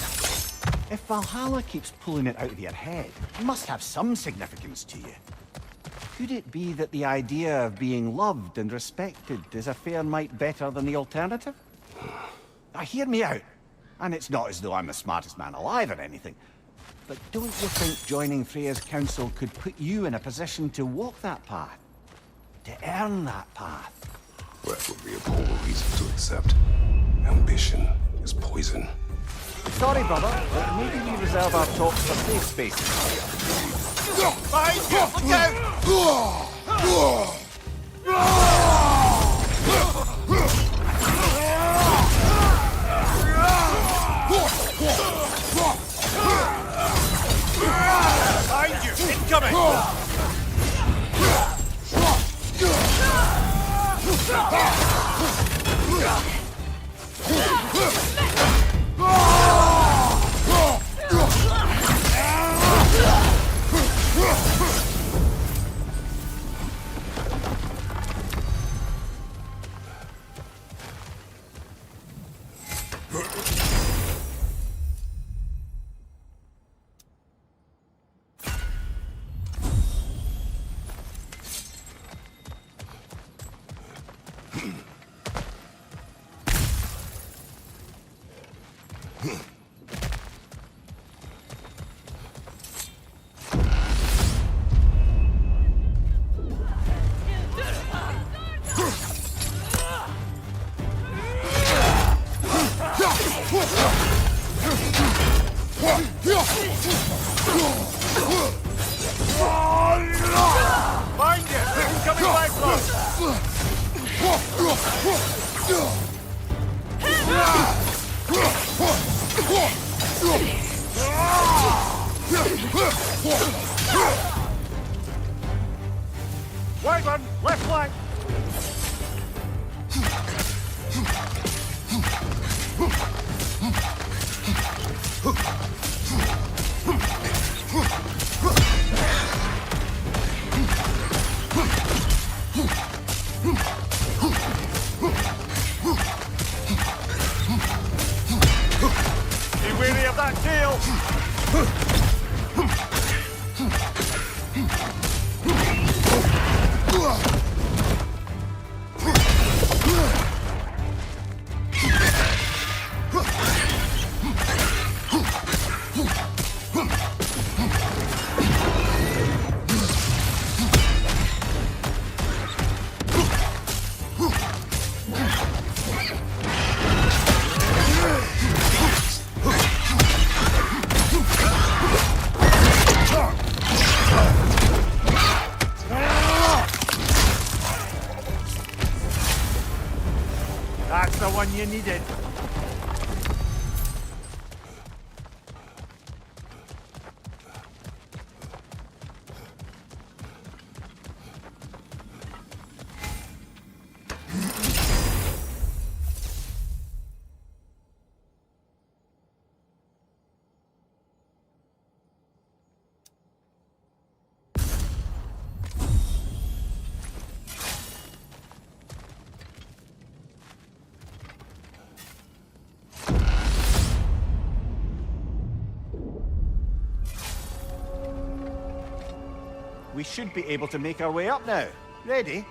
If Valhalla keeps pulling it out of your head, it must have some significance to you. Could it be that the idea of being loved and respected is a fair mite better than the alternative? Now hear me out. And it's not as though I'm the smartest man alive or anything. But don't you think joining Freya's council could put you in a position to walk that path? To earn that path? That would be a poor reason to accept. Ambition is poison. Sorry, brother, but maybe we reserve our talks for safe spaces. Behind you! Look out! Behind you! Incoming! Find it! Incoming lifeline! Right one, left flank! one you needed. We should be able to make our way up now. Ready?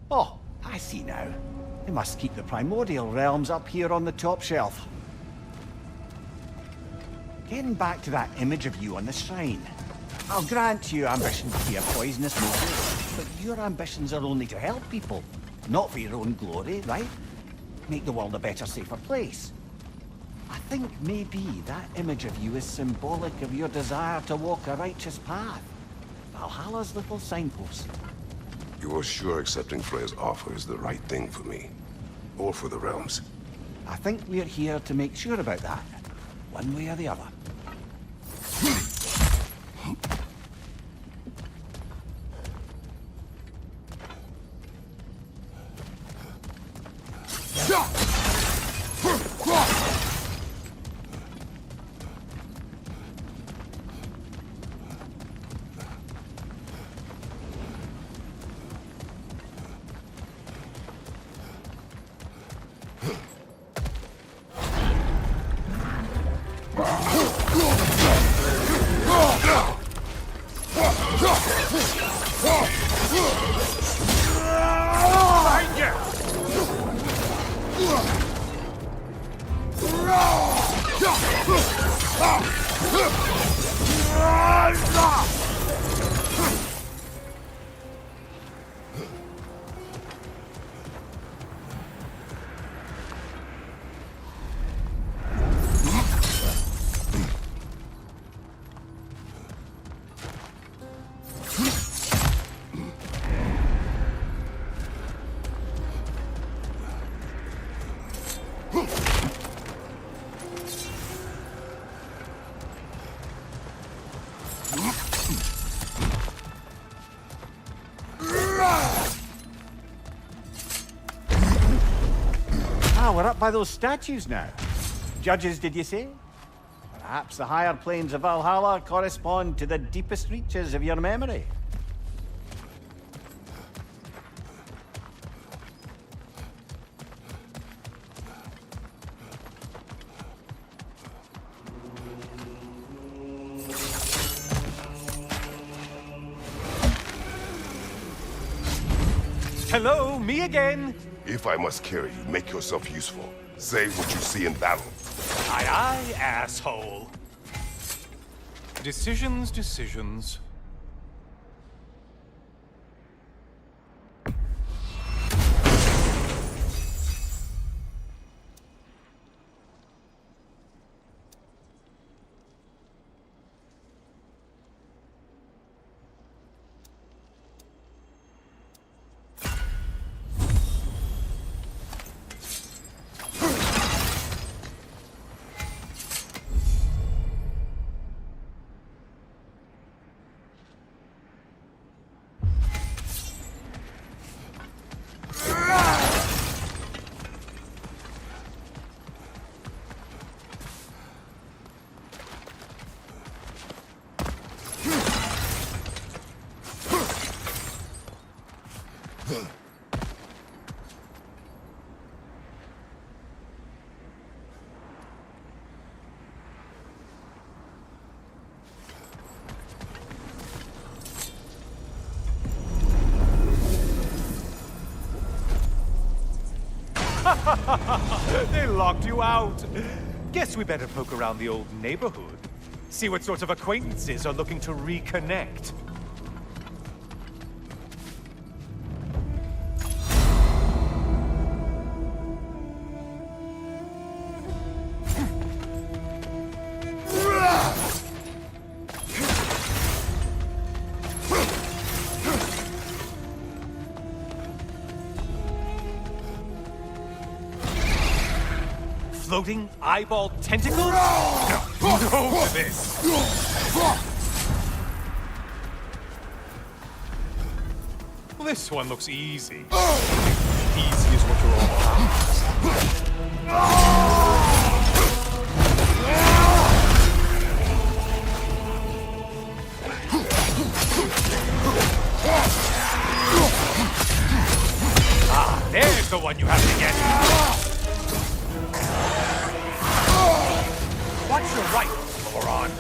Oh, I see now. They must keep the primordial realms up here on the top shelf. Getting back to that image of you on the shrine. I'll grant you ambition to be a poisonous motive, but your ambitions are only to help people, not for your own glory, right? Make the world a better, safer place. I think maybe that image of you is symbolic of your desire to walk a righteous path. Valhalla's little signpost. You're sure accepting Freya's offer is the right thing for me? Or for the realms? I think we're here to make sure about that, one way or the other. Ah, we're up by those statues now. Judges, did you say? Perhaps the higher planes of Valhalla correspond to the deepest reaches of your memory. Hello, me again. If I must carry you, make yourself useful. Say what you see in battle. Aye, aye, asshole. Decisions, decisions. They locked you out. Guess we better poke around the old neighborhood. See what sorts of acquaintances are looking to reconnect. Floating eyeball tentacles? No to this! Well, this one looks easy. Easy is what you're all about. Ah, there's the one you have to get. Watch your right, moron!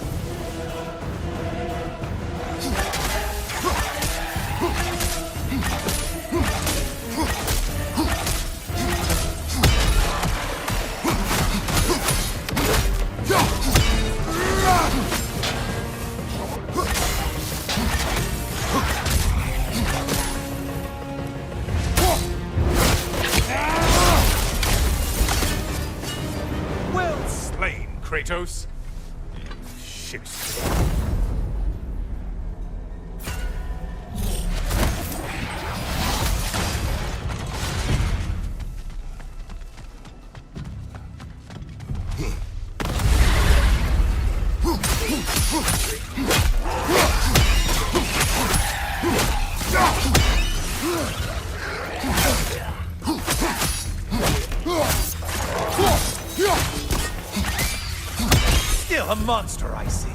Well slain, Kratos. Shit. Still a monster, I see.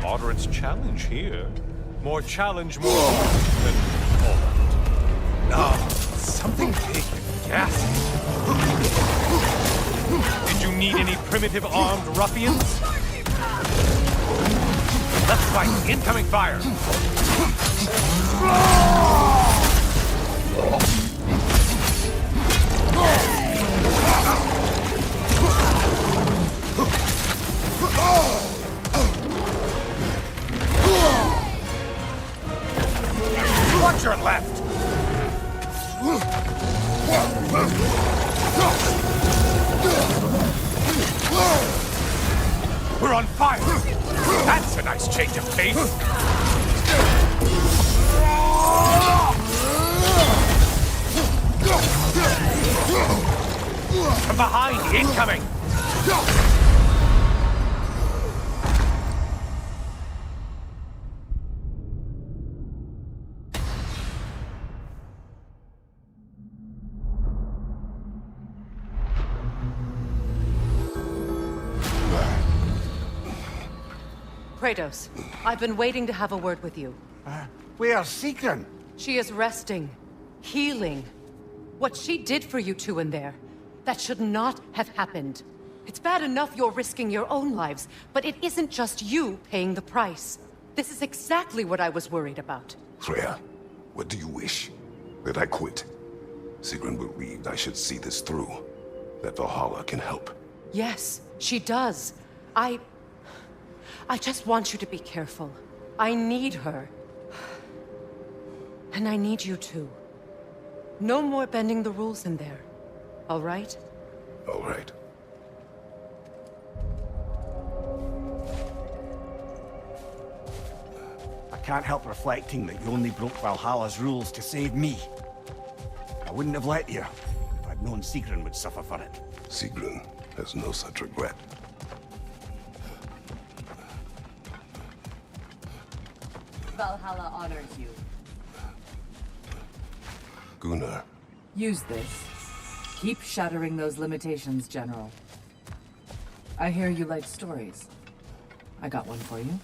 Moderate challenge here. More challenge, more than all. Something big and ghastly. Need any primitive armed ruffians? Let's fight! Incoming fire! Watch your left! We're on fire! That's a nice change of pace! From behind! Incoming! Kratos, I've been waiting to have a word with you. Where's Sigrun? She is resting, healing. What she did for you two in there, that should not have happened. It's bad enough you're risking your own lives, but it isn't just you paying the price. This is exactly what I was worried about. Freya, what do you wish? That I quit? Sigrun believed I should see this through. That Valhalla can help. Yes, she does. I just want you to be careful. I need her. And I need you too. No more bending the rules in there. All right? All right. I can't help reflecting that you only broke Valhalla's rules to save me. I wouldn't have let you if I'd known Sigrun would suffer for it. Sigrun has no such regret. Valhalla honors you. Gunnar, Use this. Keep shattering those limitations, General. I hear you like stories. I got one for you.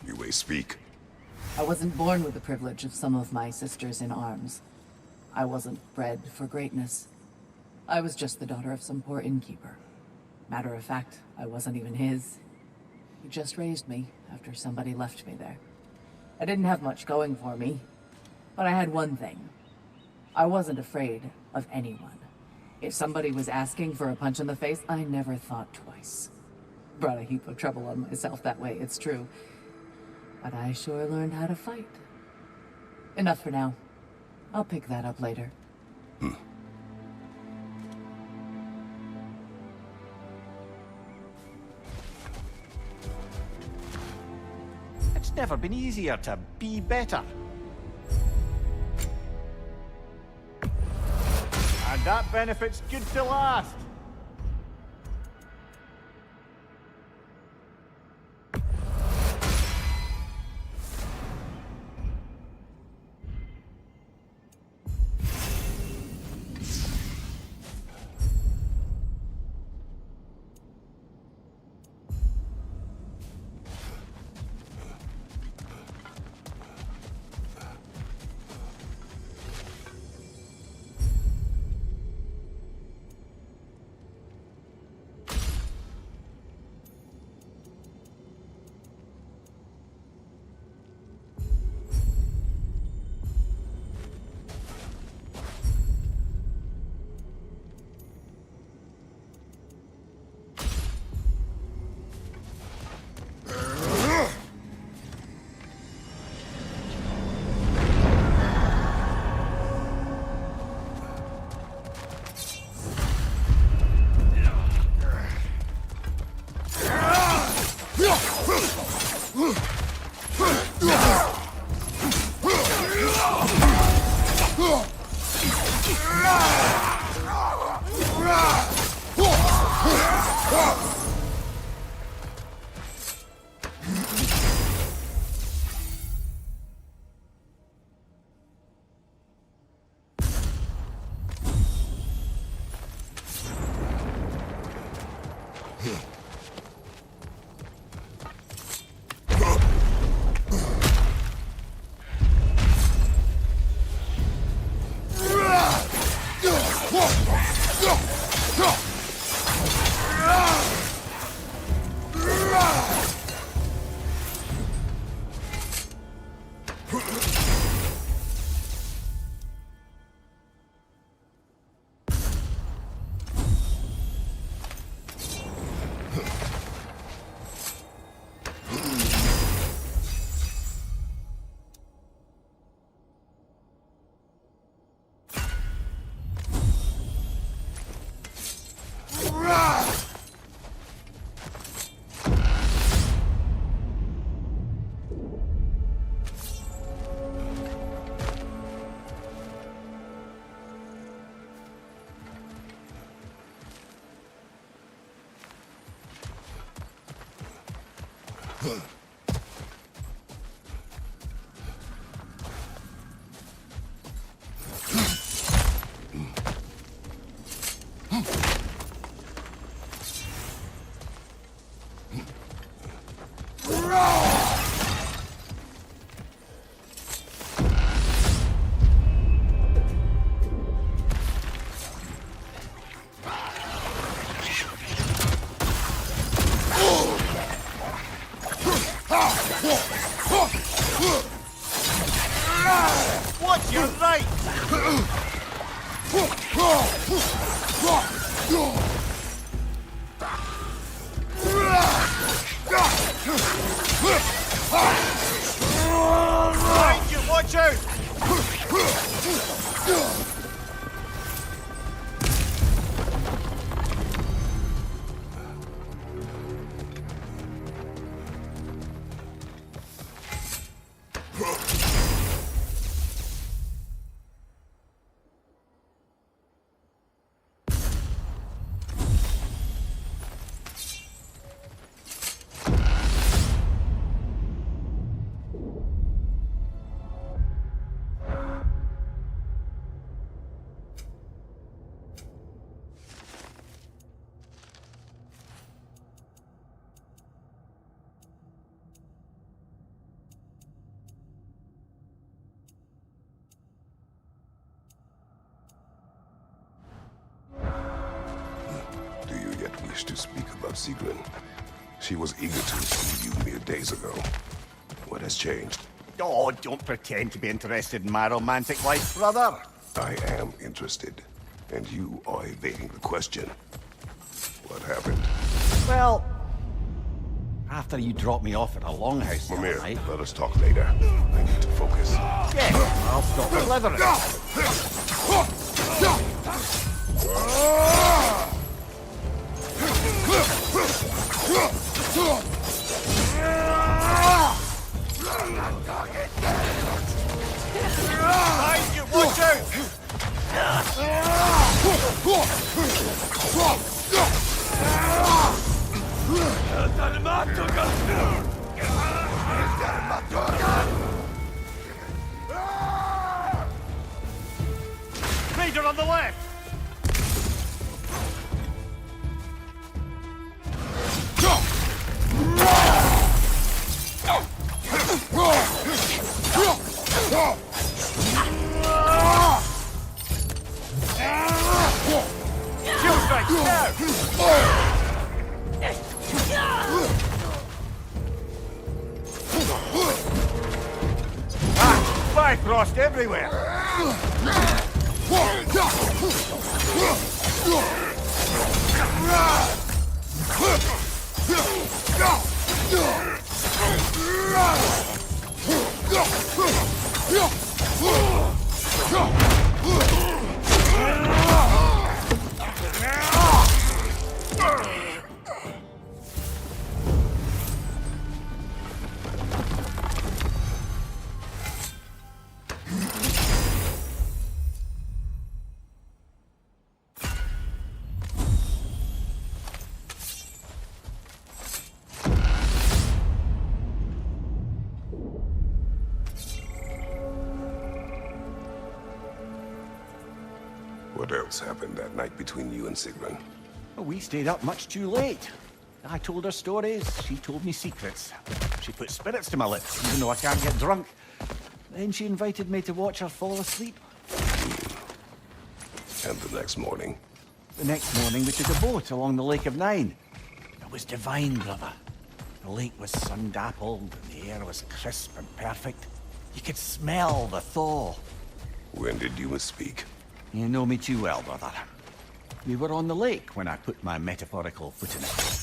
you may speak. I wasn't born with the privilege of some of my sisters in arms. I wasn't bred for greatness. I was just the daughter of some poor innkeeper. Matter of fact, I wasn't even his. He just raised me after somebody left me there. I didn't have much going for me, but I had one thing. I wasn't afraid of anyone. If somebody was asking for a punch in the face, I never thought twice. Brought a heap of trouble on myself that way, it's true. But I sure learned how to fight. Enough for now. I'll pick that up later. It's never been easier to be better. And that benefit's good to last. Watch your right! Behind you, watch out! To speak about Sigrun. She was eager to receive you mere days ago. What has changed? Oh, don't pretend to be interested in my romantic life, brother. I am interested, and you are evading the question. What happened? Well, after you dropped me off at a longhouse the other Mimir, night... let us talk later. I need to focus. Yeah, I'll stop delivering. Behind you, watch out! Raider on the left! Shield strike, now! Bifrost everywhere! What else happened that night between you and Sigrun? Well, we stayed up much too late. I told her stories, she told me secrets. She put spirits to my lips, even though I can't get drunk. Then she invited me to watch her fall asleep. And the next morning? The next morning we took a boat along the Lake of Nine. It was divine, brother. The lake was sun-dappled, and the air was crisp and perfect. You could smell the thaw. When did you speak? You know me too well, brother. We were on the lake when I put my metaphorical foot in it.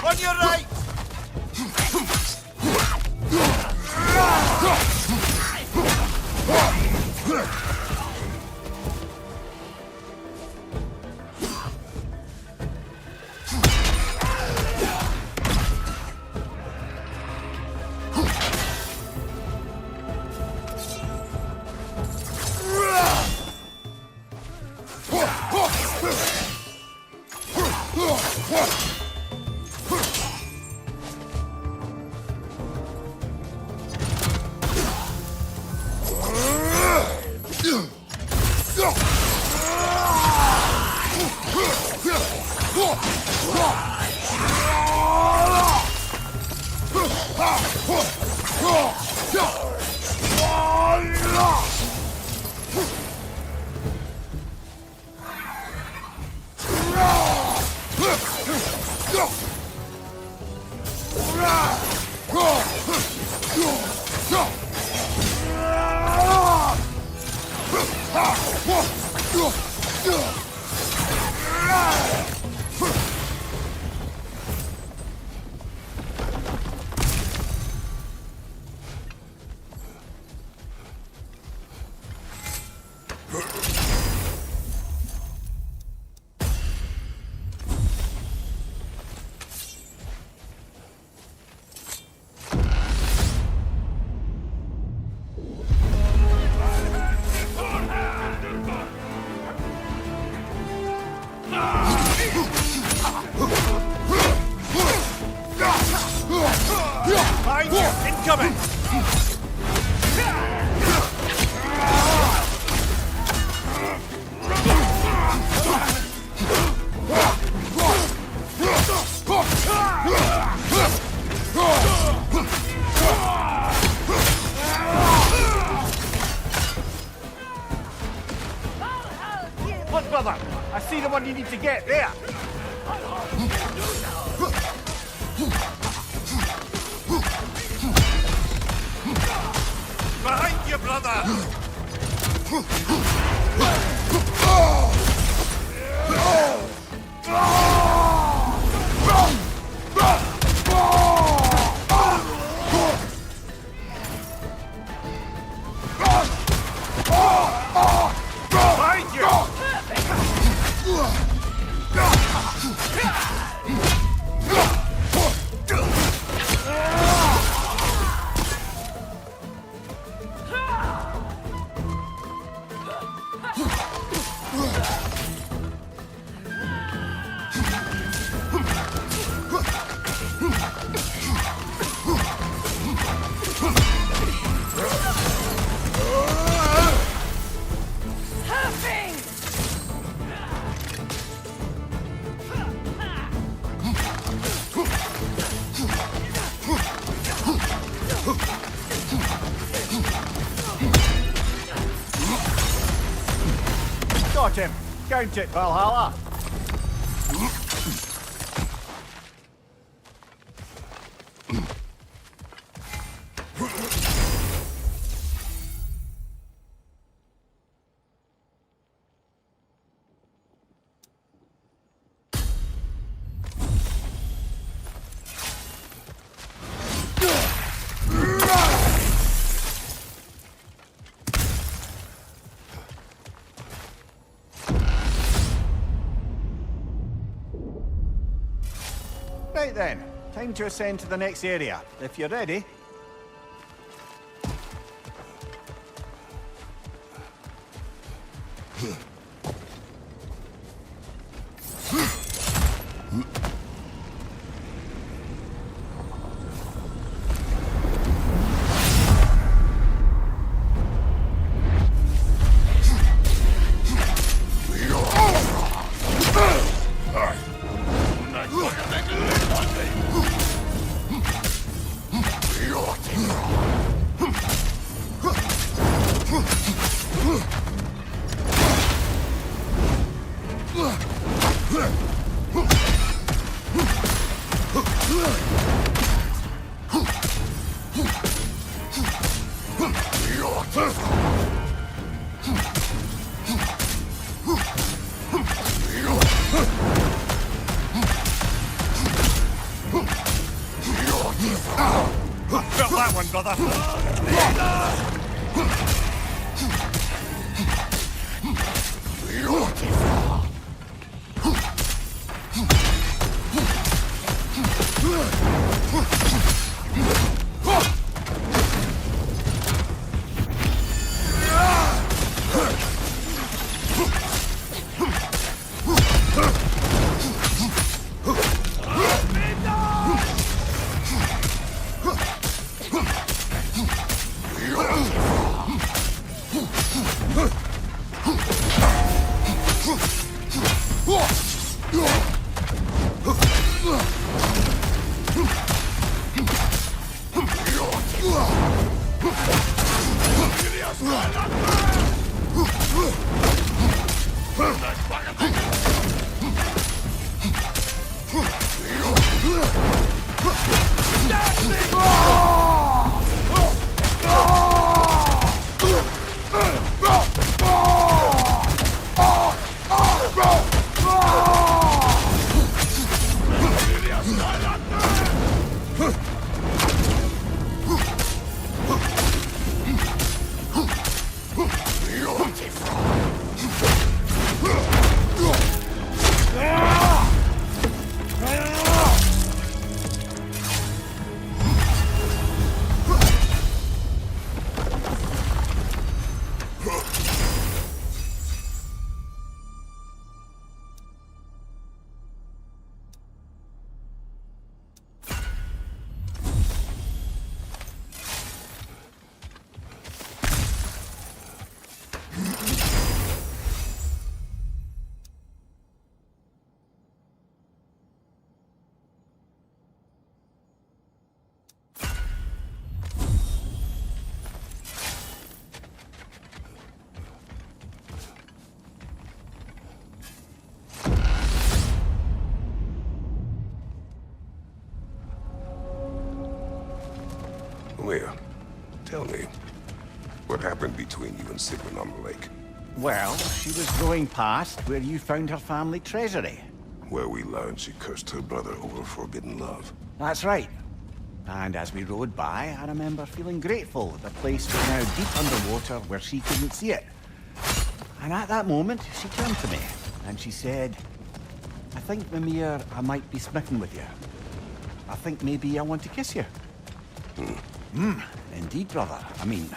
On your right! Behind you! Incoming! Look, brother! I see the one you need to get there! Behind you, brother! Behind you! Got him! Count it, Valhalla! Right then, time to ascend to the next area. If you're ready. Felt that one, brother. Leah, tell me, what happened between you and Sigmund on the lake? Well, she was going past where you found her family treasury. Where we learned she cursed her brother over forbidden love. That's right. And as we rode by, I remember feeling grateful that the place was now deep underwater where she couldn't see it. And at that moment, she turned to me, and she said, I think, Mimir, I might be smitten with you. I think maybe I want to kiss you. Indeed, brother. I mean,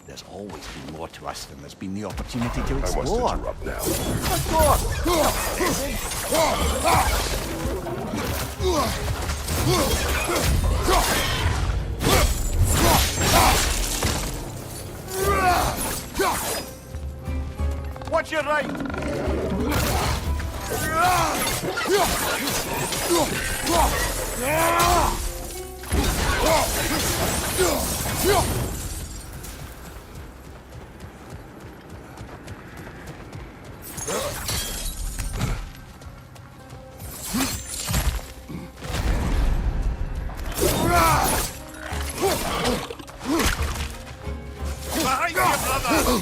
there's always been more to us than there's been the opportunity to I must explore. interrupt now. Watch your right. Behind you, brother!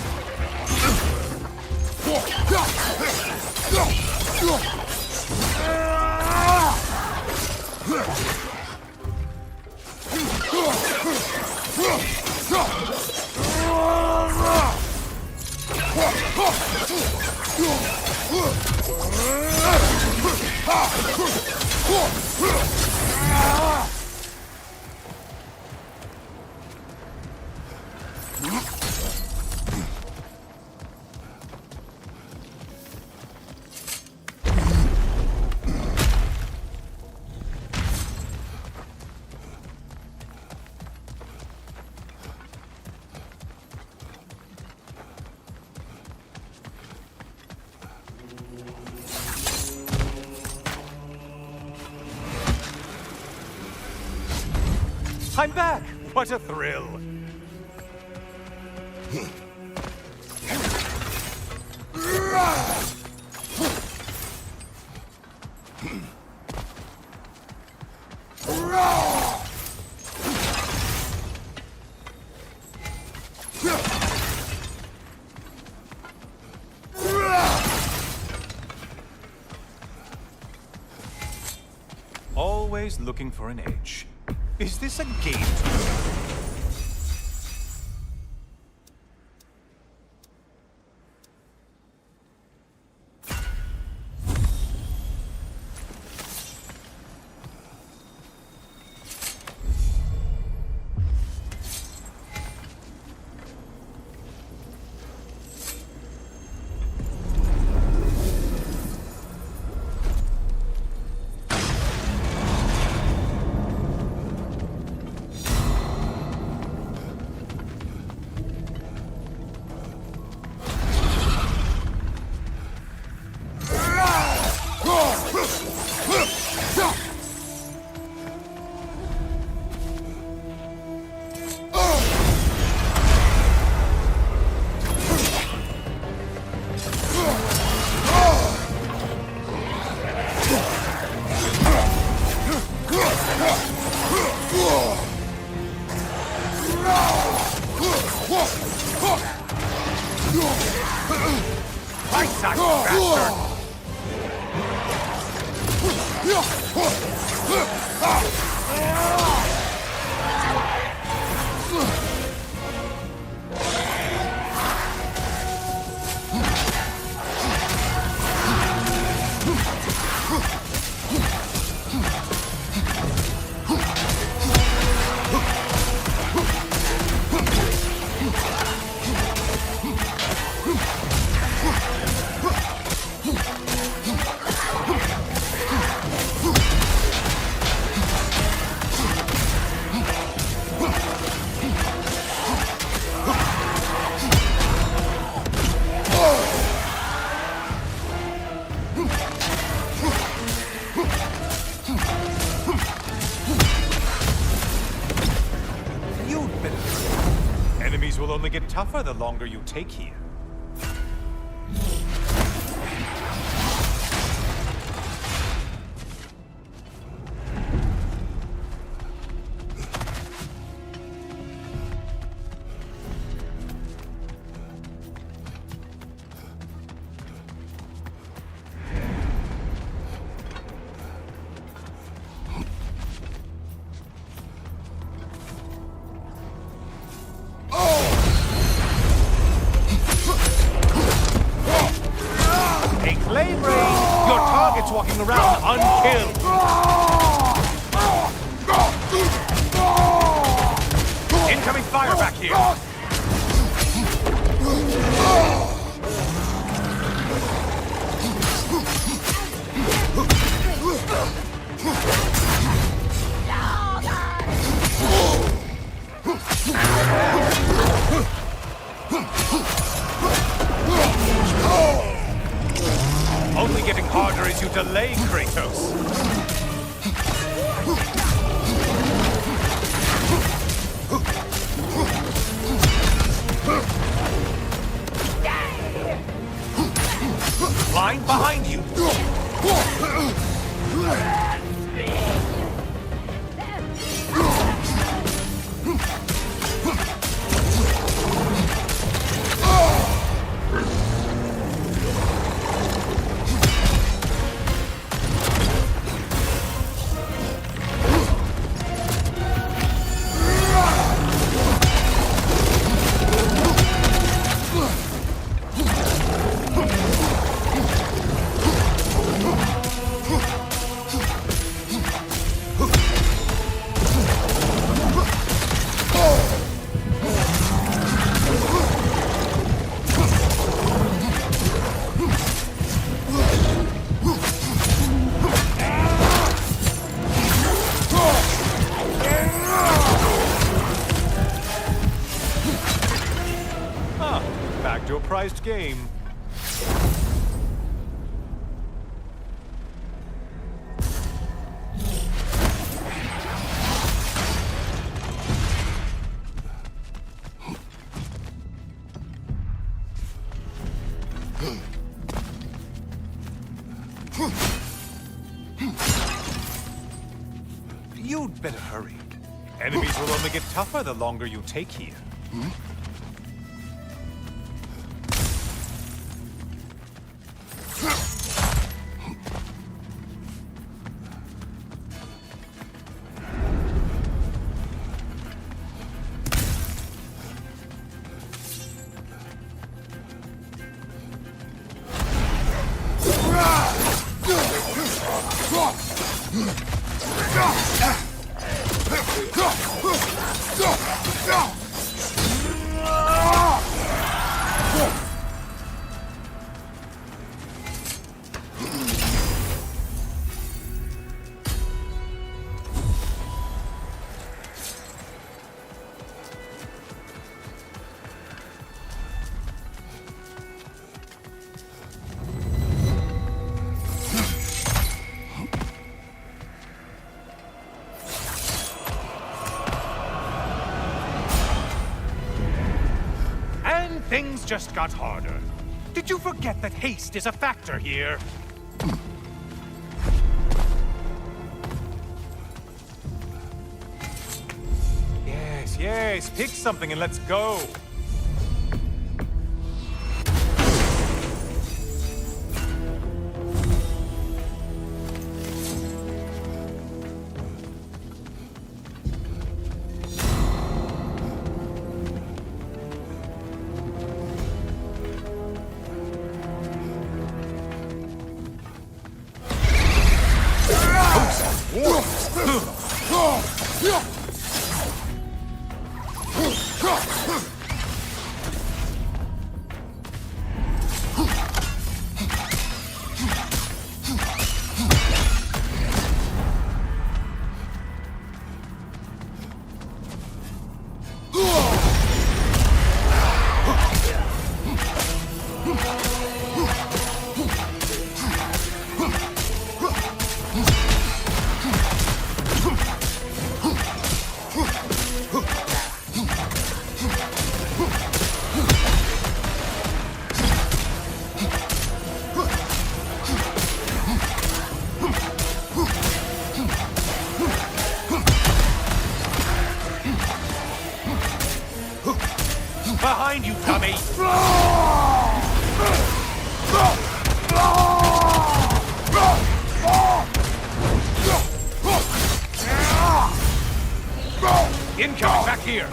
I'm back! What a thrill! Always looking for an edge. Is this a game? Enemies will only get tougher the longer you take here. Walking around unkilled. Incoming fire back here. Only getting harder as you delay, Kratos. Line behind you. Back to a prized game. You'd better hurry. Enemies will only get tougher the longer you take here. Things just got harder. Did you forget that haste is a factor here? Yes, pick something and let's go. Behind you, dummy! Incoming back here!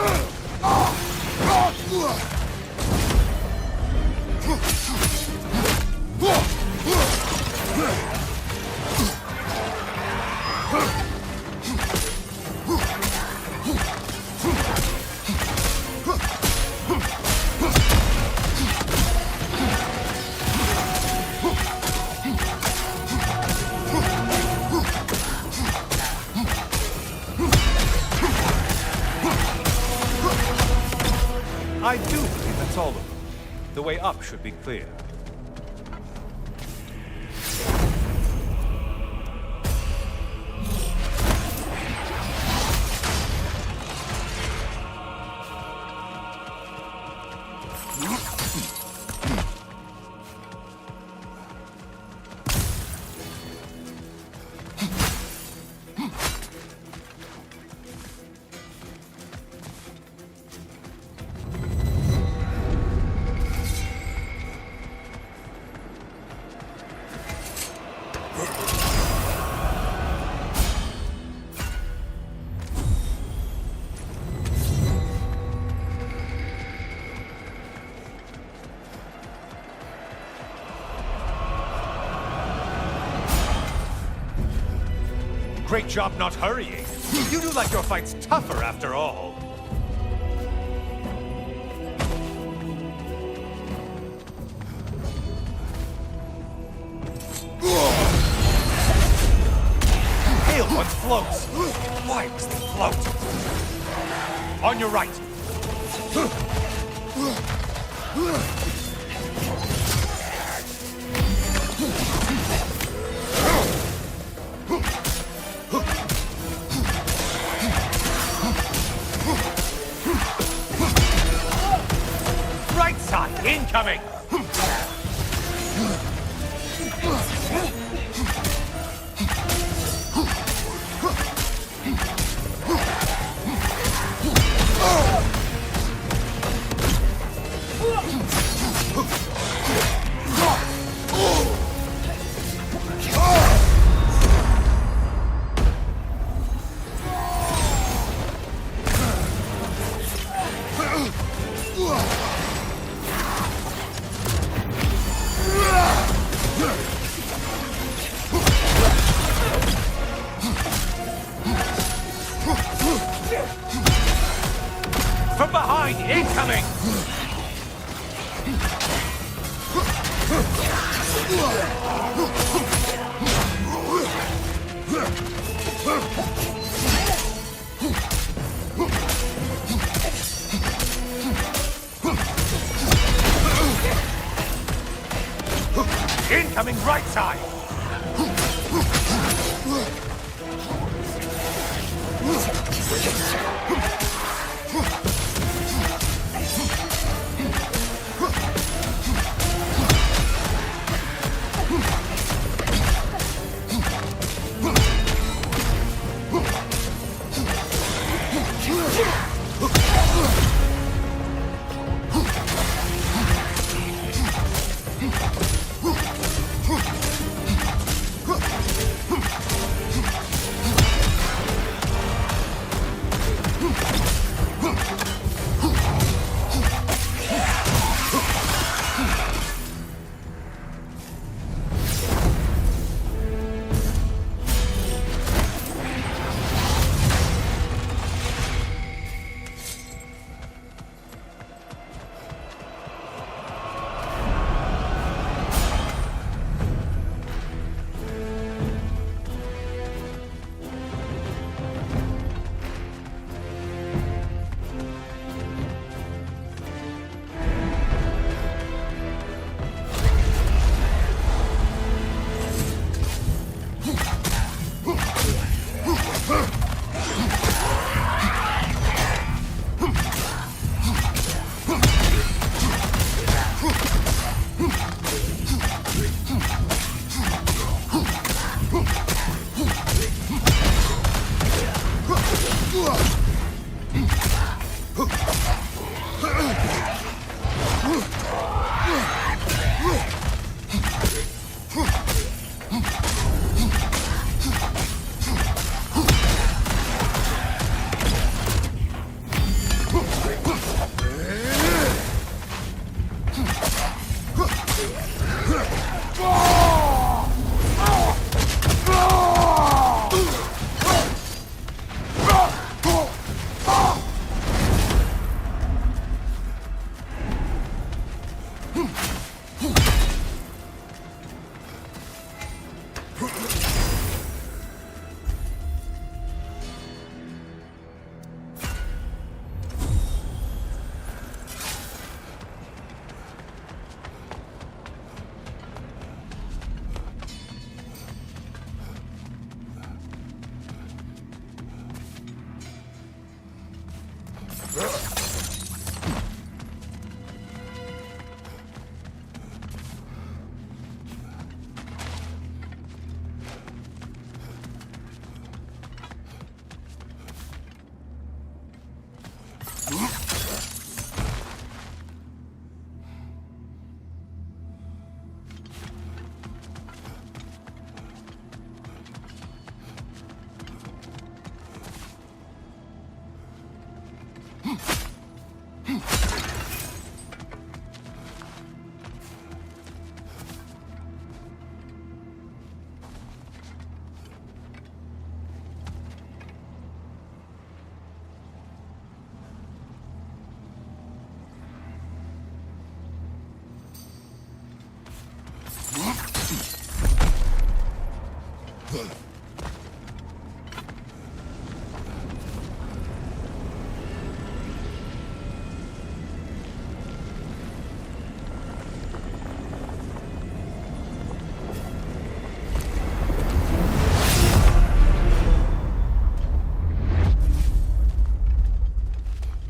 I do believe that's all of them. The way up should be clear. Great job not hurrying. You do like your fights tougher after all. Hail once floats. Why must they float? On your right. Right side, incoming! Incoming! Incoming right side!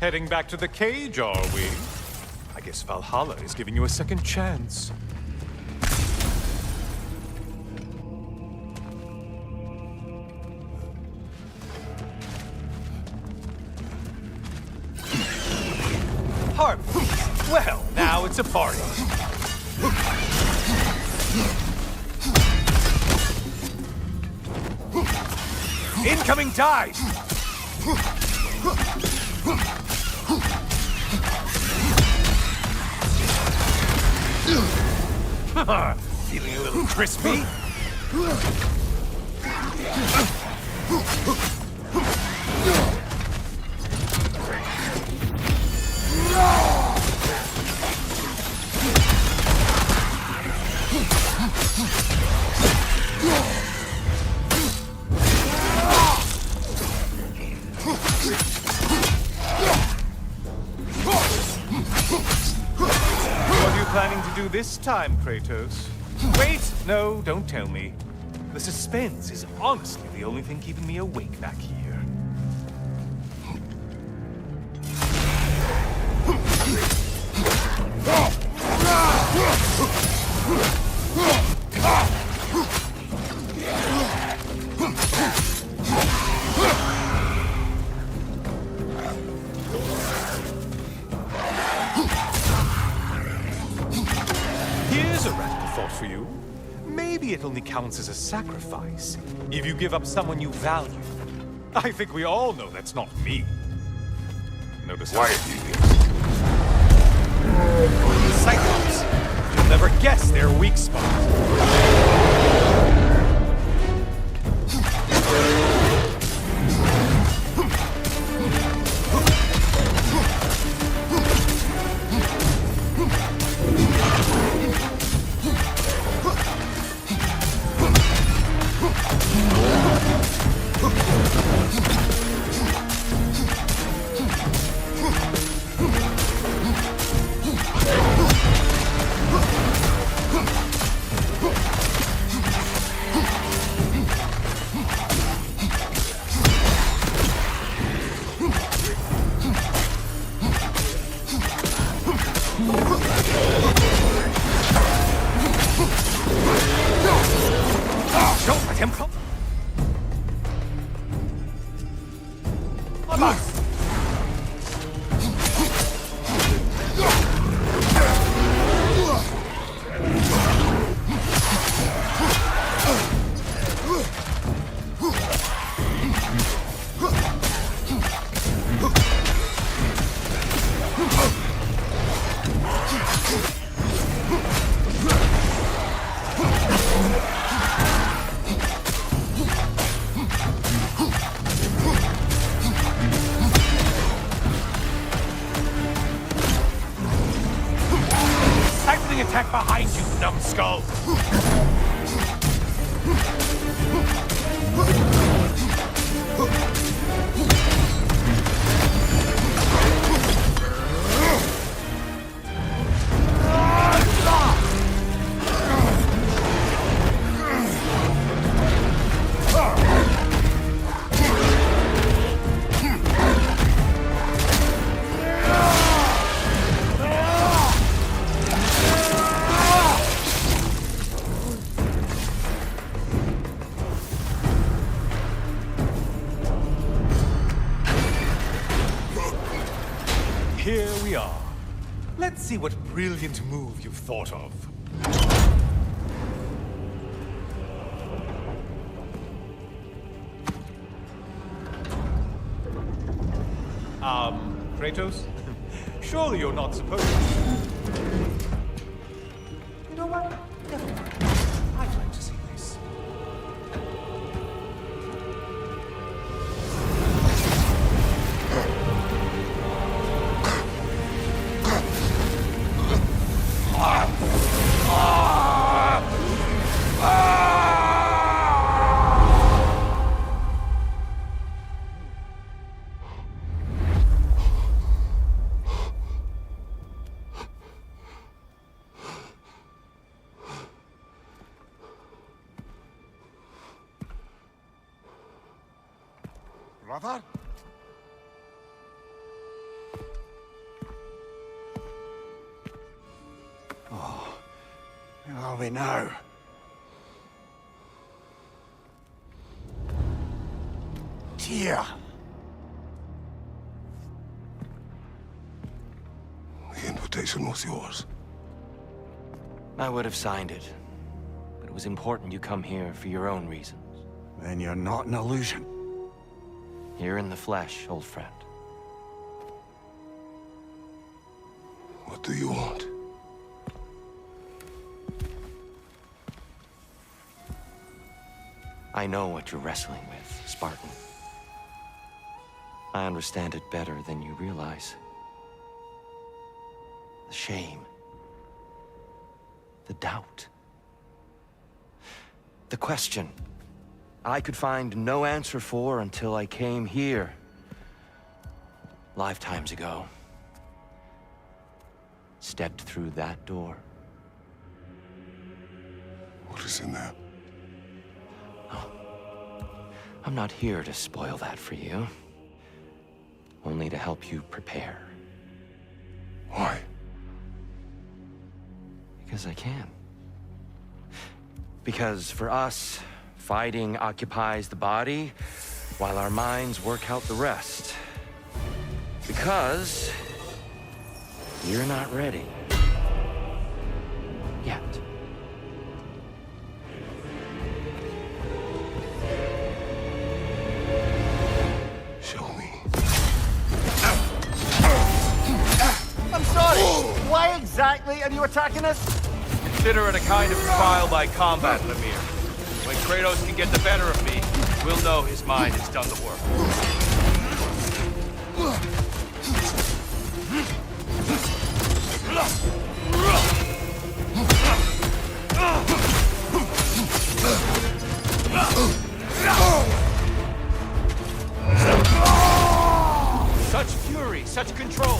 Heading back to the cage, are we? I guess Valhalla is giving you a second chance. Harpies. Well, now it's a party. Incoming dive! Feeling a little crispy? What are you planning to do this time, Kratos? Wait! No, don't tell me. The suspense is honestly the only thing keeping me awake back here. Here's a radical thought for you. Maybe it only counts as a sacrifice if you give up someone you value. I think we all know that's not me. Notice how... Quiet, you. Cyclops! You'll never guess their weak spot. Don't let him come. Attack behind you, numbskull! Here we are. Let's see what brilliant move you've thought of. Kratos? Surely you're not supposed to. You know what? Never mind. I'd like to see this. Brother? Where are we now? Tyr! The invitation was yours. I would have signed it, but it was important you come here for your own reasons. Then you're not an illusion. Here in the flesh, old friend. What do you want? I know what you're wrestling with, Spartan. I understand it better than you realize. The shame. The doubt. The question I could find no answer for until I came here. Lifetimes ago. Stepped through that door. What is in there? I'm not here to spoil that for you. Only to help you prepare. Why? Because I can. Because for us, fighting occupies the body, while our minds work out the rest. Because you're not ready. Yet. Show me. I'm sorry! Why exactly are you attacking us? Consider it a kind of trial by combat, Lemire. When Kratos can get the better of me, we'll know his mind has done the work. Such fury, such control!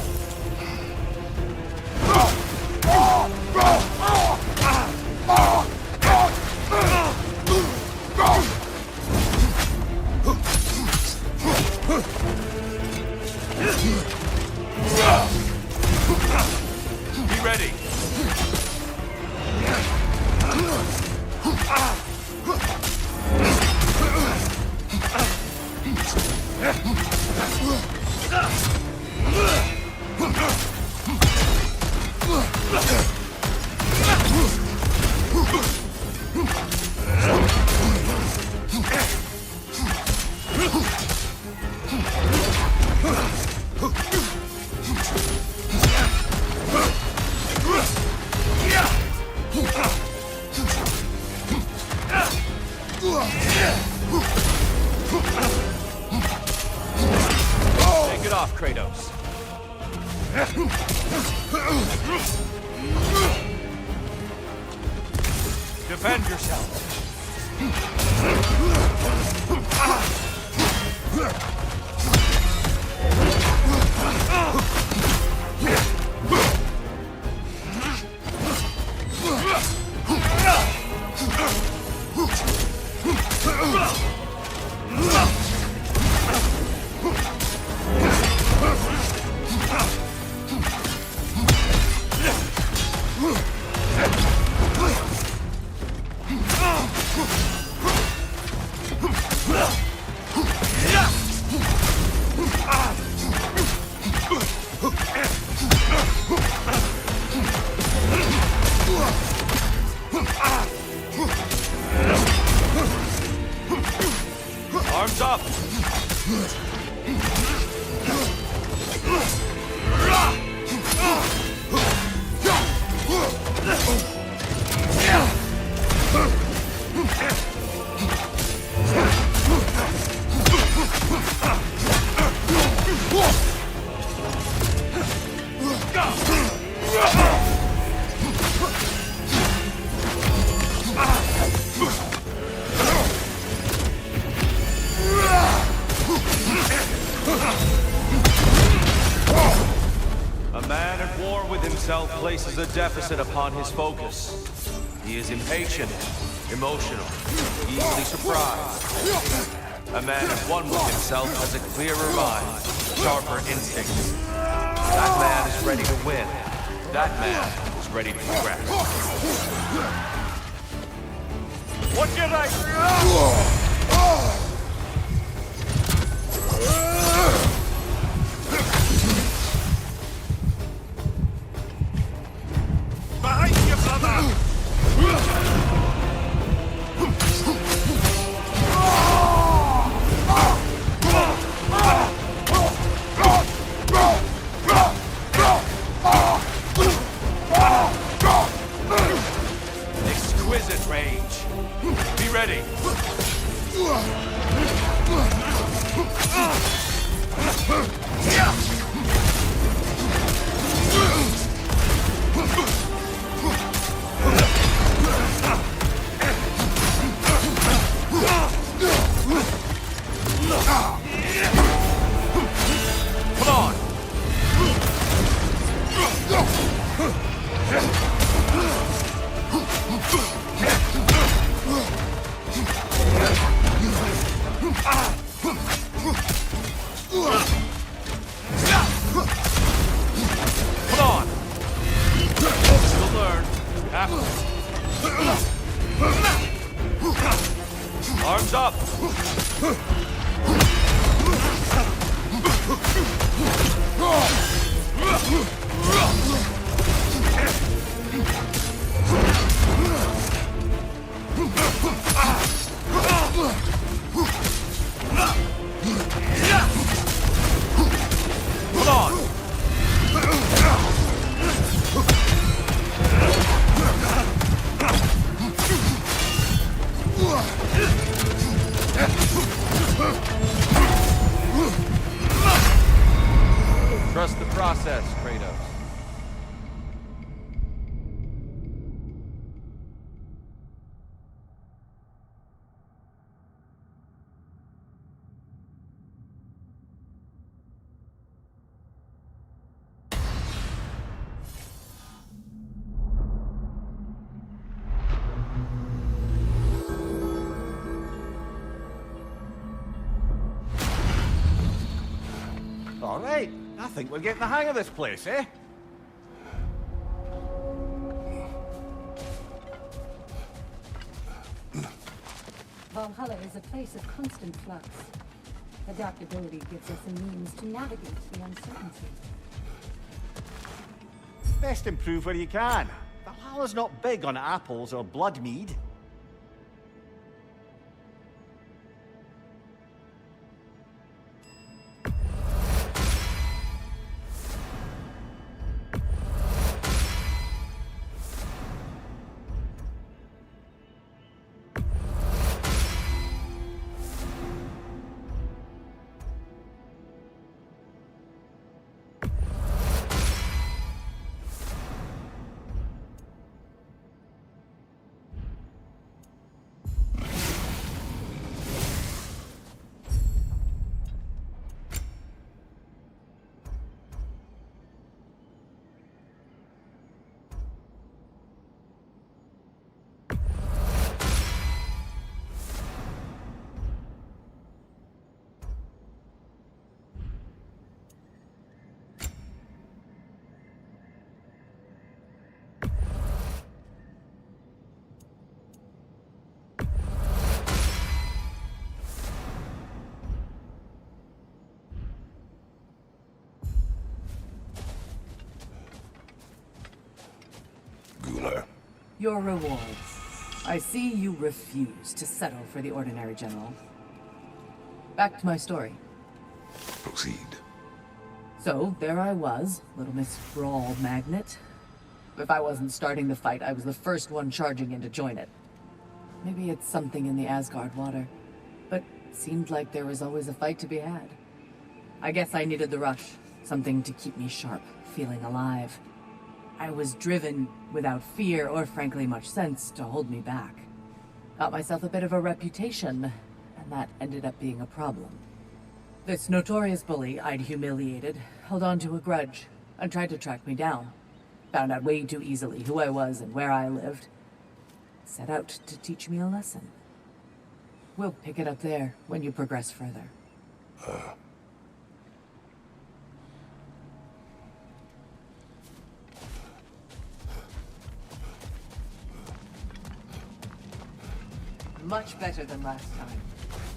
Be ready. Take it off, Kratos. Defend yourself. Arms up! A man at war with himself places a deficit upon his focus. He is impatient, emotional, easily surprised. A man at one with himself has a clearer mind, sharper instincts. That man is ready to win. That man is ready to progress. What did I... Behind you, brother! Exquisite range. Be ready. Arms up! Hold on! Trust the process, Kratos. All right, I think we're getting the hang of this place, eh? Valhalla is a place of constant flux. Adaptability gives us a means to navigate the uncertainty. Best improve where you can. Valhalla's not big on apples or blood mead. Your rewards. I see you refuse to settle for the ordinary general. Back to my story. Proceed. So, there I was, Little Miss Brawl Magnet. If I wasn't starting the fight, I was the first one charging in to join it. Maybe it's something in the Asgard water, but it seemed like there was always a fight to be had. I guess I needed the rush, something to keep me sharp, feeling alive. I was driven, without fear or frankly much sense, to hold me back. Got myself a bit of a reputation, and that ended up being a problem. This notorious bully I'd humiliated held on to a grudge and tried to track me down. Found out way too easily who I was and where I lived. Set out to teach me a lesson. We'll pick it up there when you progress further. Much better than last time.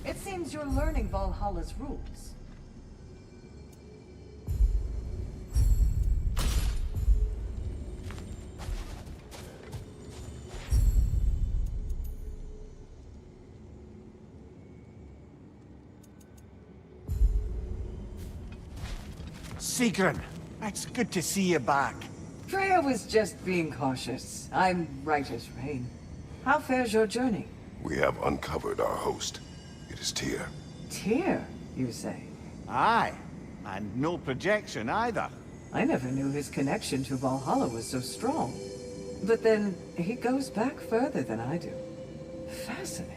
It seems you're learning Valhalla's rules. Sigrun, it's good to see you back. Freya was just being cautious. I'm right as rain. How fares your journey? We have uncovered our host. It is Tyr. Tyr, you say? Aye, and no projection either. I never knew his connection to Valhalla was so strong. But then, he goes back further than I do. Fascinating.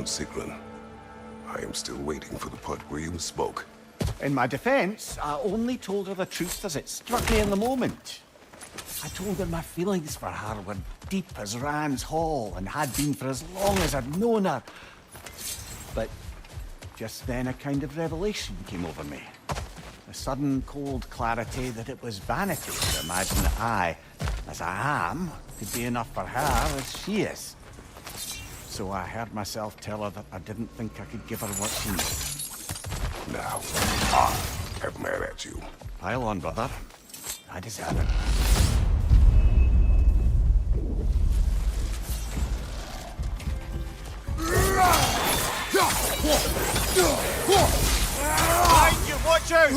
on Sigrun. I am still waiting for the part where you spoke. In my defense, I only told her the truth as it struck me in the moment. I told her my feelings for her were deep as Rand's Hall and had been for as long as I'd known her. But just then a kind of revelation came over me. A sudden cold clarity that it was vanity to imagine that I, as I am, could be enough for her as she is. So I heard myself tell her that I didn't think I could give her what she needed. Now, I am mad at you. Pile on, brother. I deserve it. Behind you, watch out!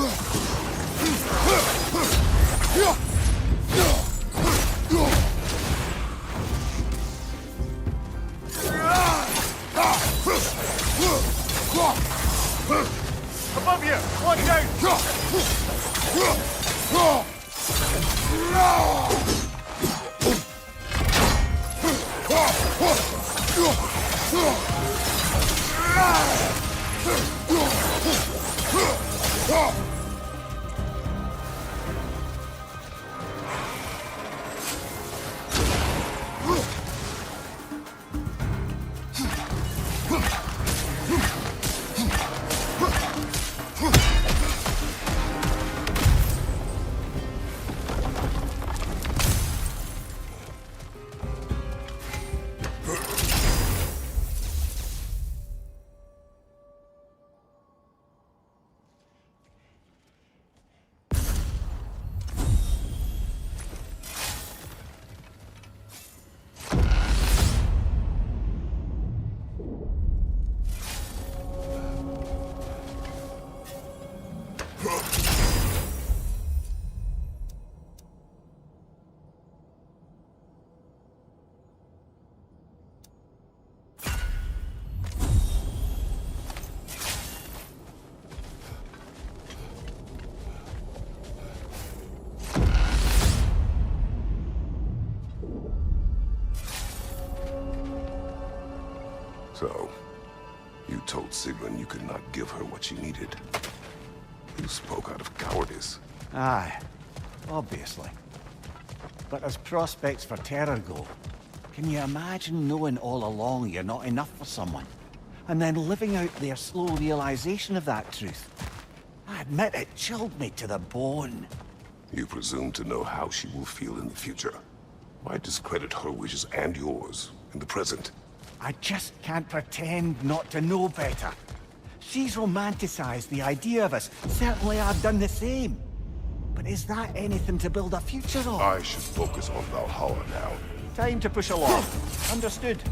Above you, watch out! So, you told Sigrun you could not give her what she needed. You spoke out of cowardice. Aye, obviously. But as prospects for terror go, can you imagine knowing all along you're not enough for someone? And then living out their slow realization of that truth? I admit it chilled me to the bone. You presume to know how she will feel in the future. Why discredit her wishes and yours in the present? I just can't pretend not to know better. She's romanticized the idea of us. Certainly I've done the same. But is that anything to build a future on? I should focus on Valhalla now. Time to push along. Understood.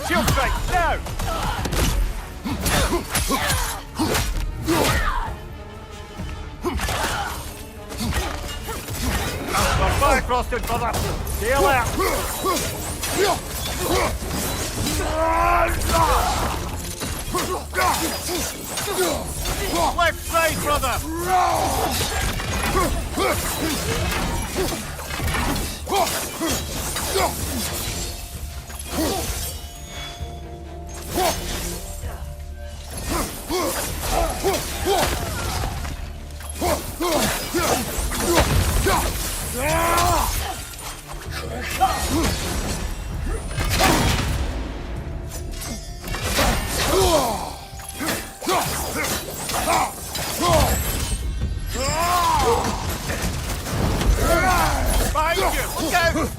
Shield strike, now! Fire frosted, brother! Stay alert! Left side, brother! Behind you! Look out!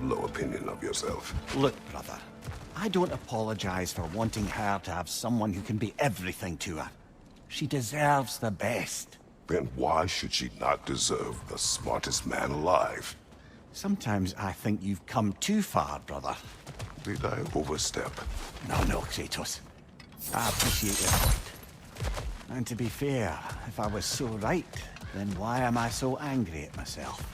low opinion of yourself. Look, brother, I don't apologize for wanting her to have someone who can be everything to her. She deserves the best. Then why should she not deserve the smartest man alive? Sometimes I think you've come too far, brother. Did I overstep? No, Kratos. I appreciate your point. And to be fair, if I was so right, then why am I so angry at myself?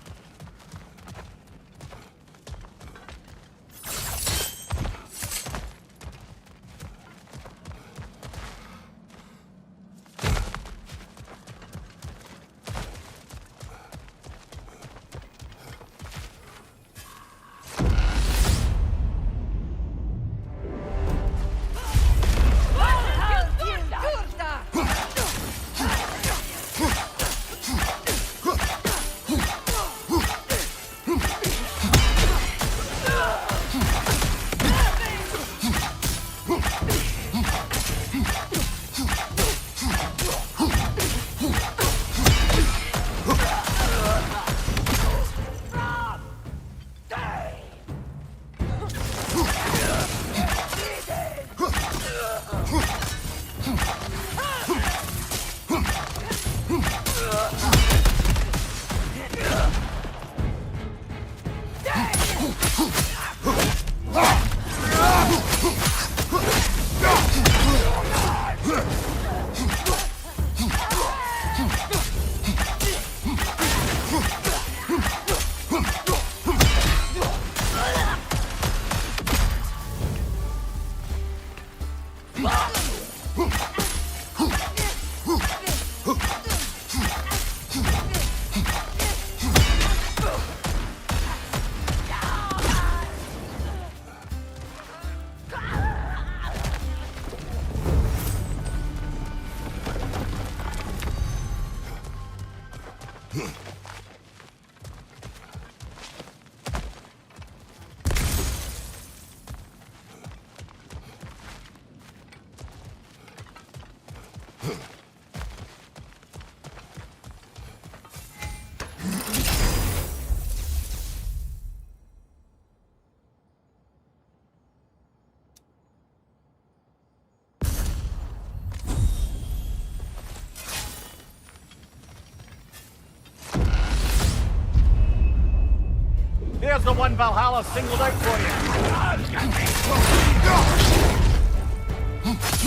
Here's the one Valhalla singled out for you.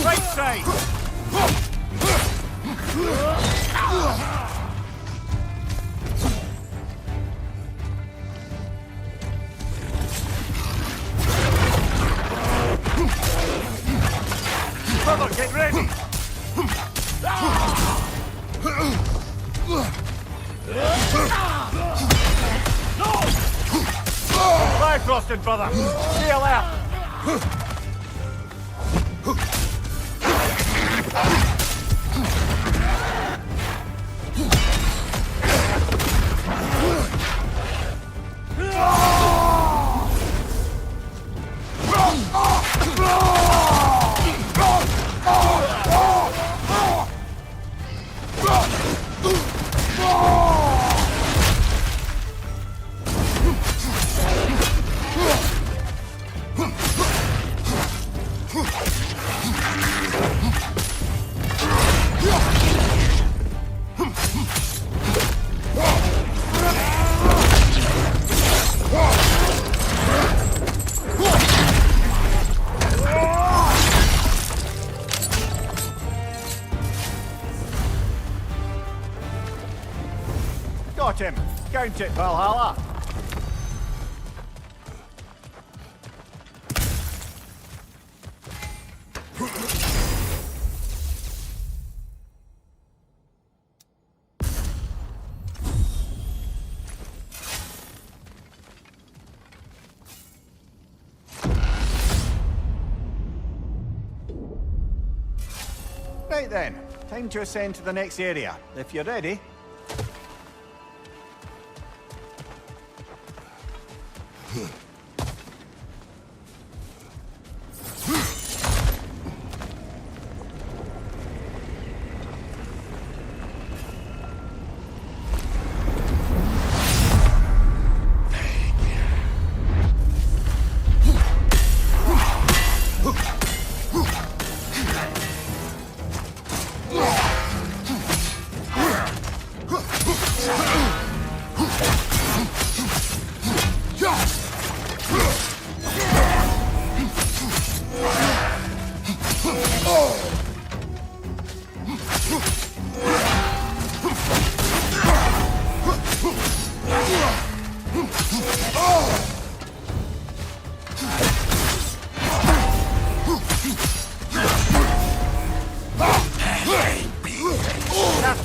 Right side. Brother, get ready. Bifrosted, brother. Heel out. Got him. Count it, Valhalla. Right then, time to ascend to the next area. If you're ready.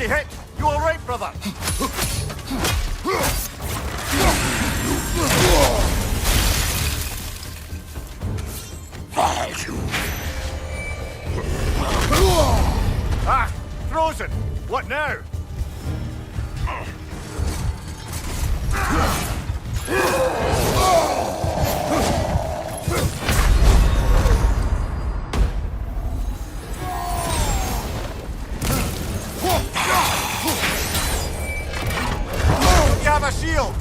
Easy hit! You all right, brother? Ah! Frozen! What now? You have a shield!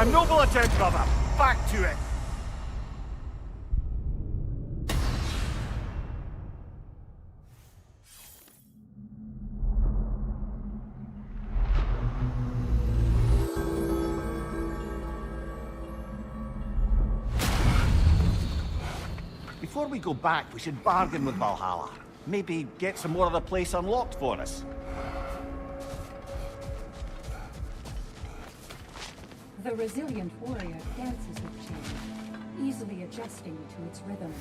A noble attempt, brother. Back to it. Before we go back, we should bargain with Valhalla. Maybe get some more of the place unlocked for us. The resilient warrior dances with change, easily adjusting to its rhythm.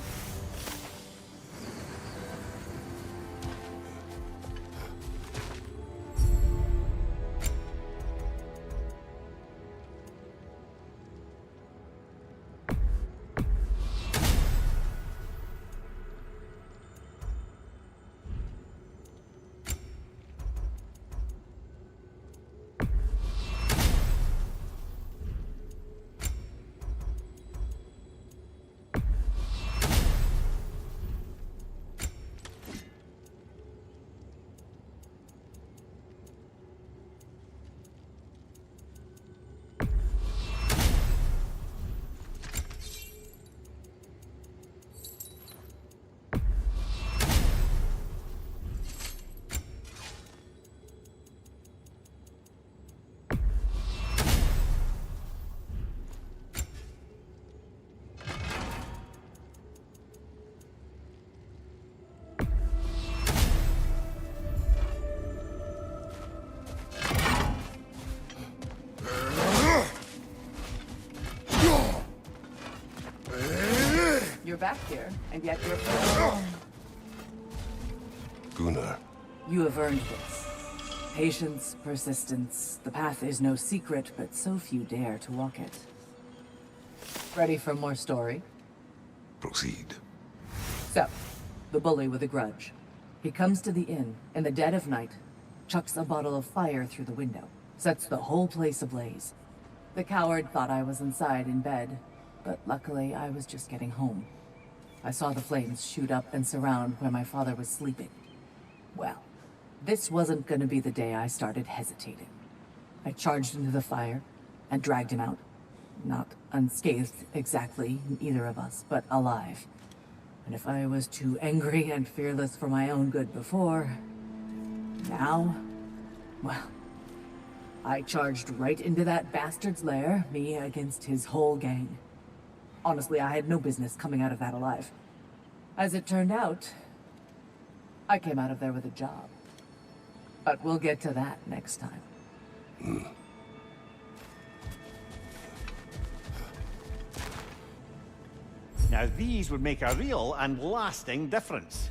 You're back here, and yet you're... Gunnar, You have earned this. Patience, persistence. The path is no secret, but so few dare to walk it. Ready for more story? proceed. So, the bully with a grudge. He comes to the inn in the dead of night, chucks a bottle of fire through the window, sets the whole place ablaze. The coward thought I was inside in bed, but luckily I was just getting home. I saw the flames shoot up and surround where my father was sleeping. Well, this wasn't gonna be the day I started hesitating. I charged into the fire and dragged him out. Not unscathed exactly, either of us, but alive. And if I was too angry and fearless for my own good before, now, well, I charged right into that bastard's lair, me against his whole gang. Honestly, I had no business coming out of that alive. As it turned out, I came out of there with a job. But we'll get to that next time. Now these would make a real and lasting difference.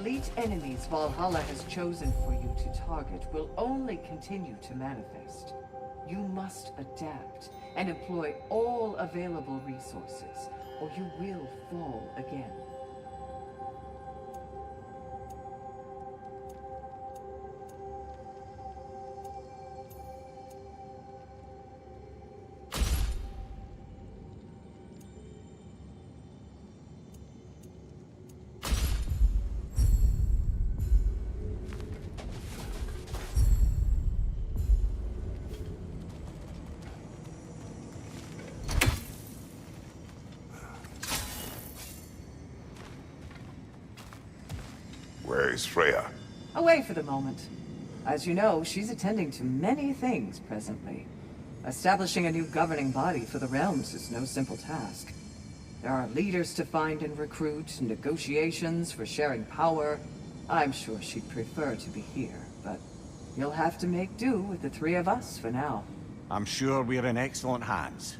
elite enemies Valhalla has chosen for you to target will only continue to manifest. You must adapt and employ all available resources, or you will fall again. Where is Freya? Away for the moment. As you know, she's attending to many things presently. Establishing a new governing body for the realms is no simple task. There are leaders to find and recruit, negotiations for sharing power. I'm sure she'd prefer to be here, but you'll have to make do with the three of us for now. I'm sure we're in excellent hands.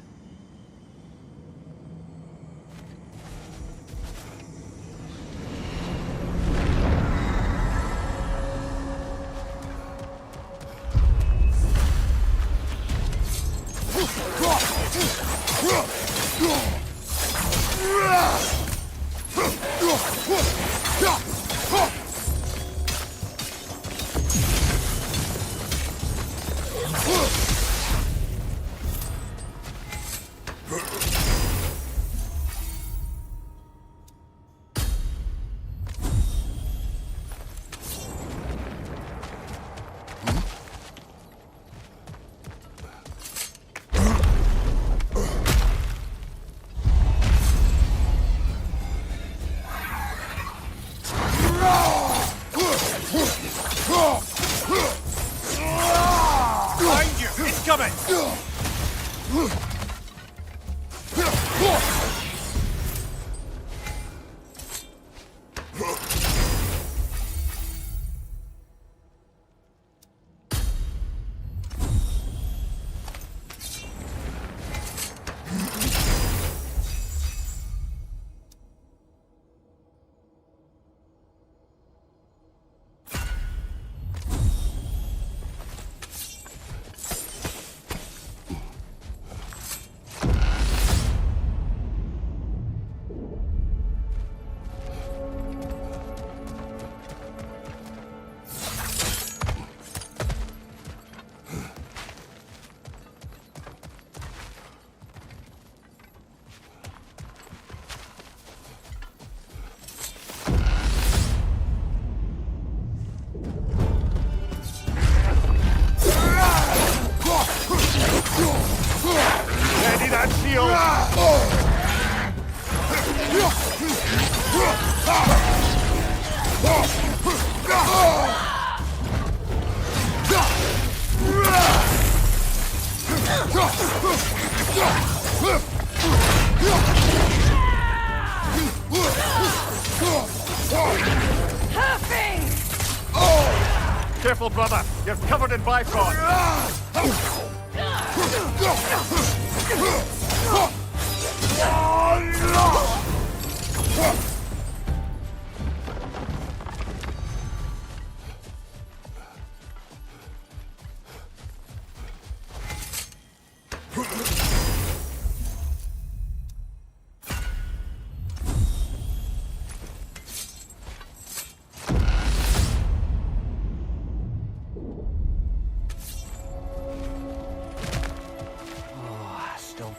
Behind you! Incoming! Ready that shield! Careful, brother! You're covered in Bifrost!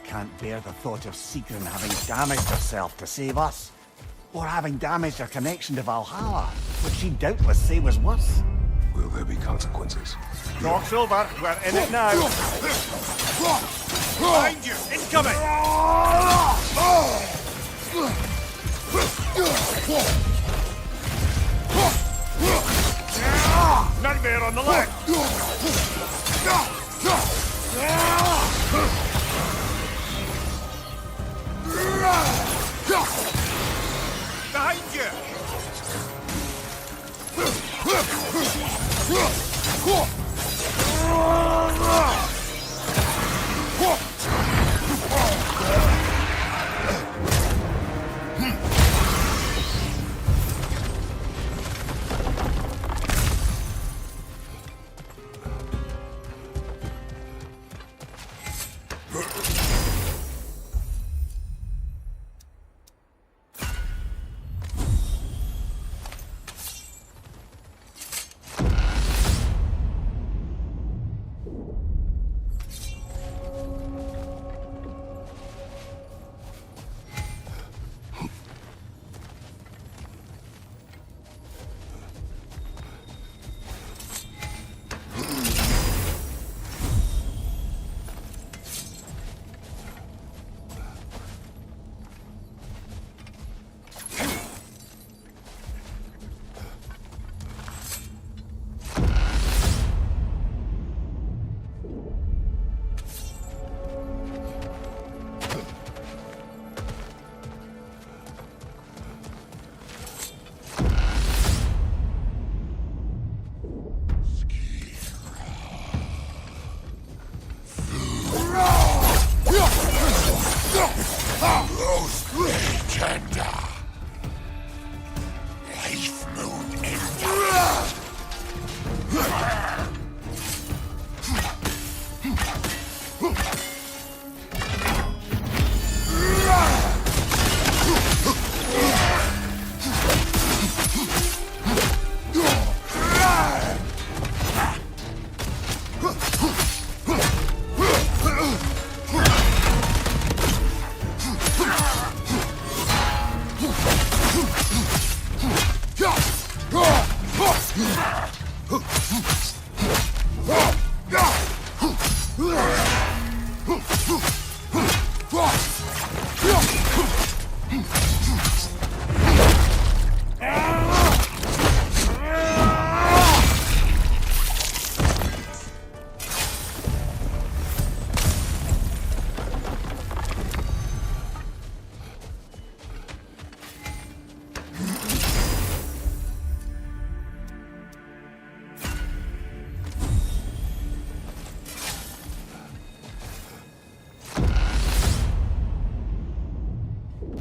Can't bear the thought of Sigrun having damaged herself to save us. Or having damaged her connection to Valhalla, which she'd doubtless say was worse. Will there be consequences? Talk's over. We're in it now. Behind you! Incoming! Nightmare on the left! Behind you! Los Legenda. Life Moon Ender.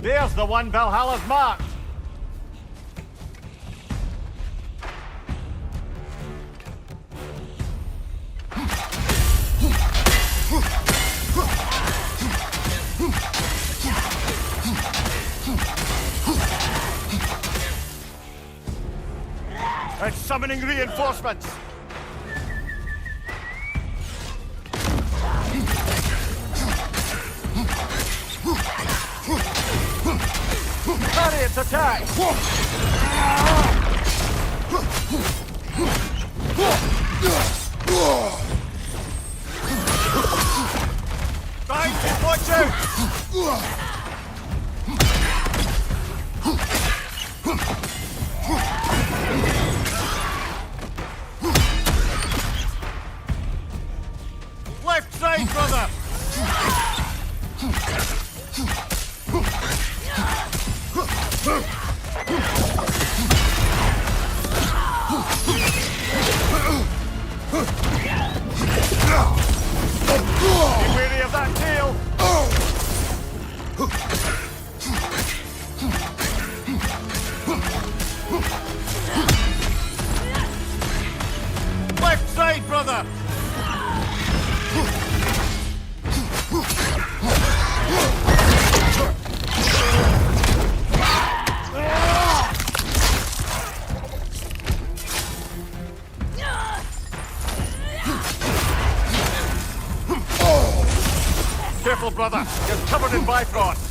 There's the one Valhalla's marked. It's summoning reinforcements. Chariot's attack! Behind you, watch out! Left side, brother! Be wary of that tail! Left side, brother! Careful, brother. You're covered in Bifrost.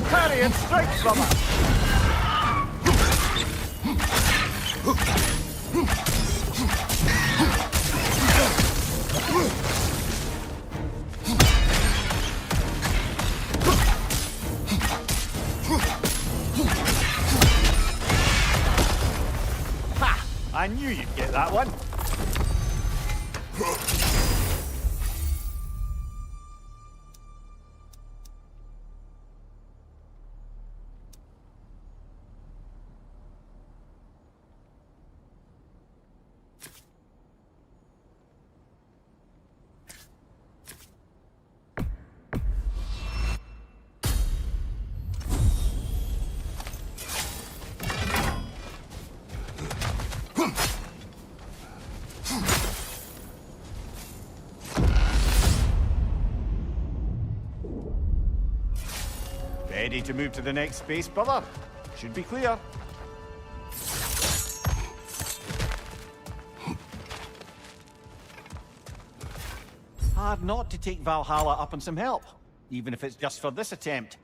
Parry and strike, brother. Ha! I knew you'd get that one. Ready to move to the next space, brother? Should be clear. Hard not to take Valhalla up on some help, even if it's just for this attempt.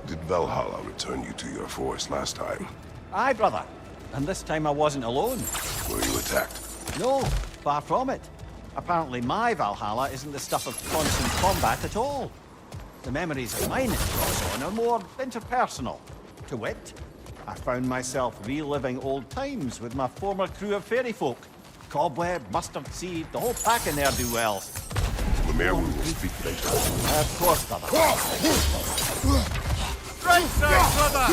Did Valhalla return you to your forest last time? Aye, brother. And this time I wasn't alone. Were you attacked? No, far from it. Apparently my Valhalla isn't the stuff of constant combat at all. The memories of mine it draws on are more interpersonal. To wit, I found myself reliving old times with my former crew of fairy folk. Cobweb, mustard seed, the whole pack of ne'er-do-wells. Lemire, we will speak later. Of course, brother. Right side, brother!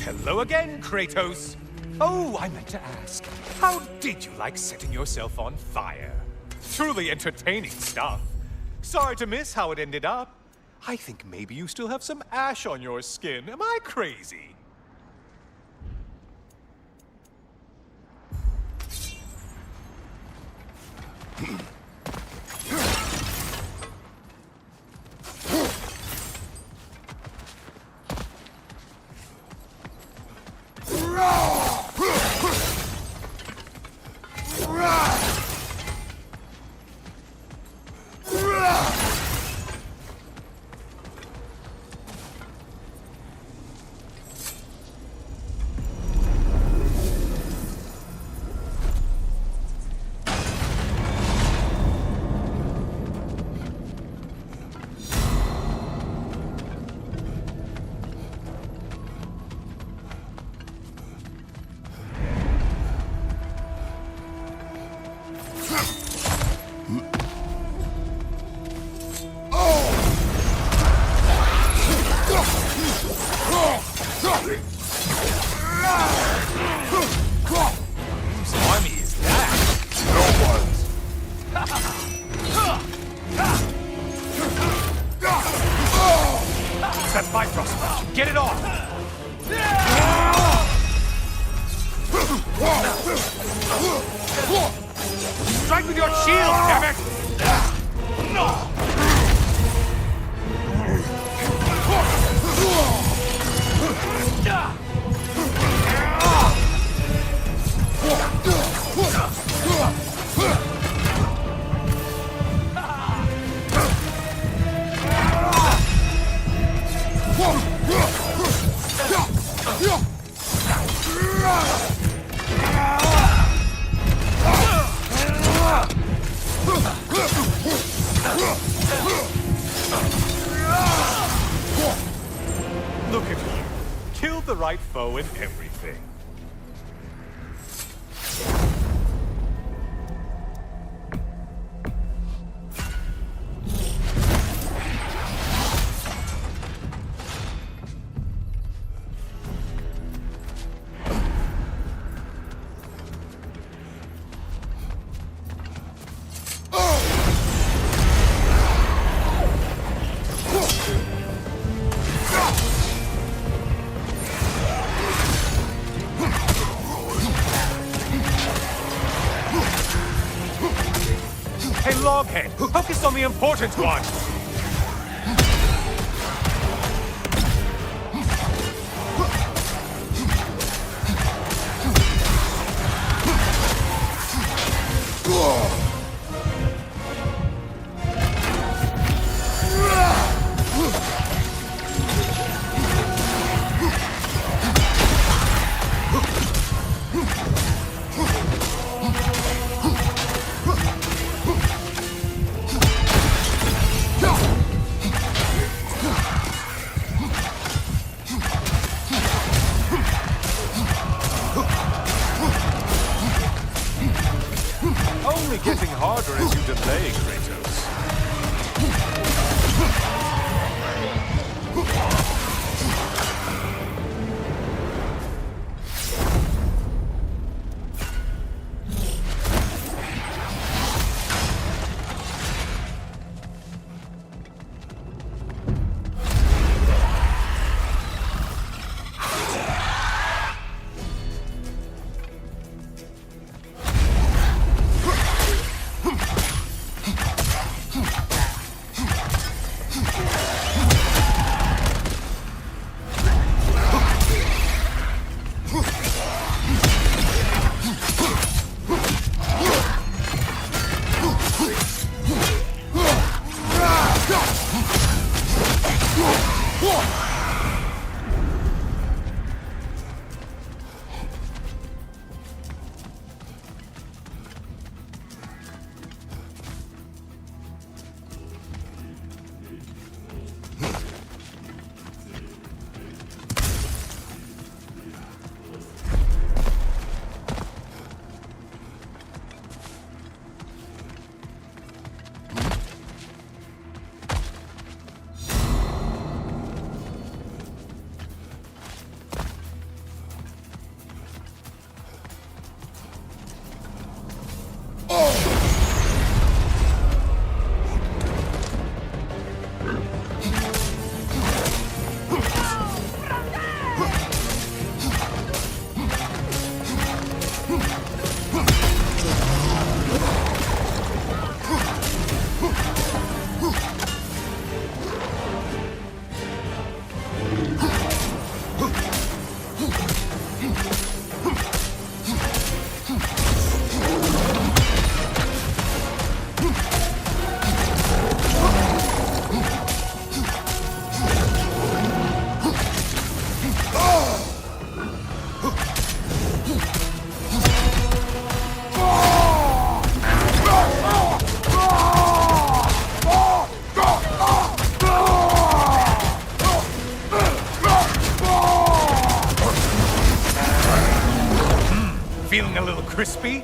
Hello again, Kratos. Oh, I meant to ask, how did you like setting yourself on fire? Truly entertaining stuff. Sorry to miss how it ended up. I think maybe you still have some ash on your skin. Am I crazy? That's Bifrost. Get it off! Strike with your shield, damn it! the right foe in everything. Hey, Loghead, focus on the important one! Only getting harder as you delay, Kratos. Feeling a little crispy?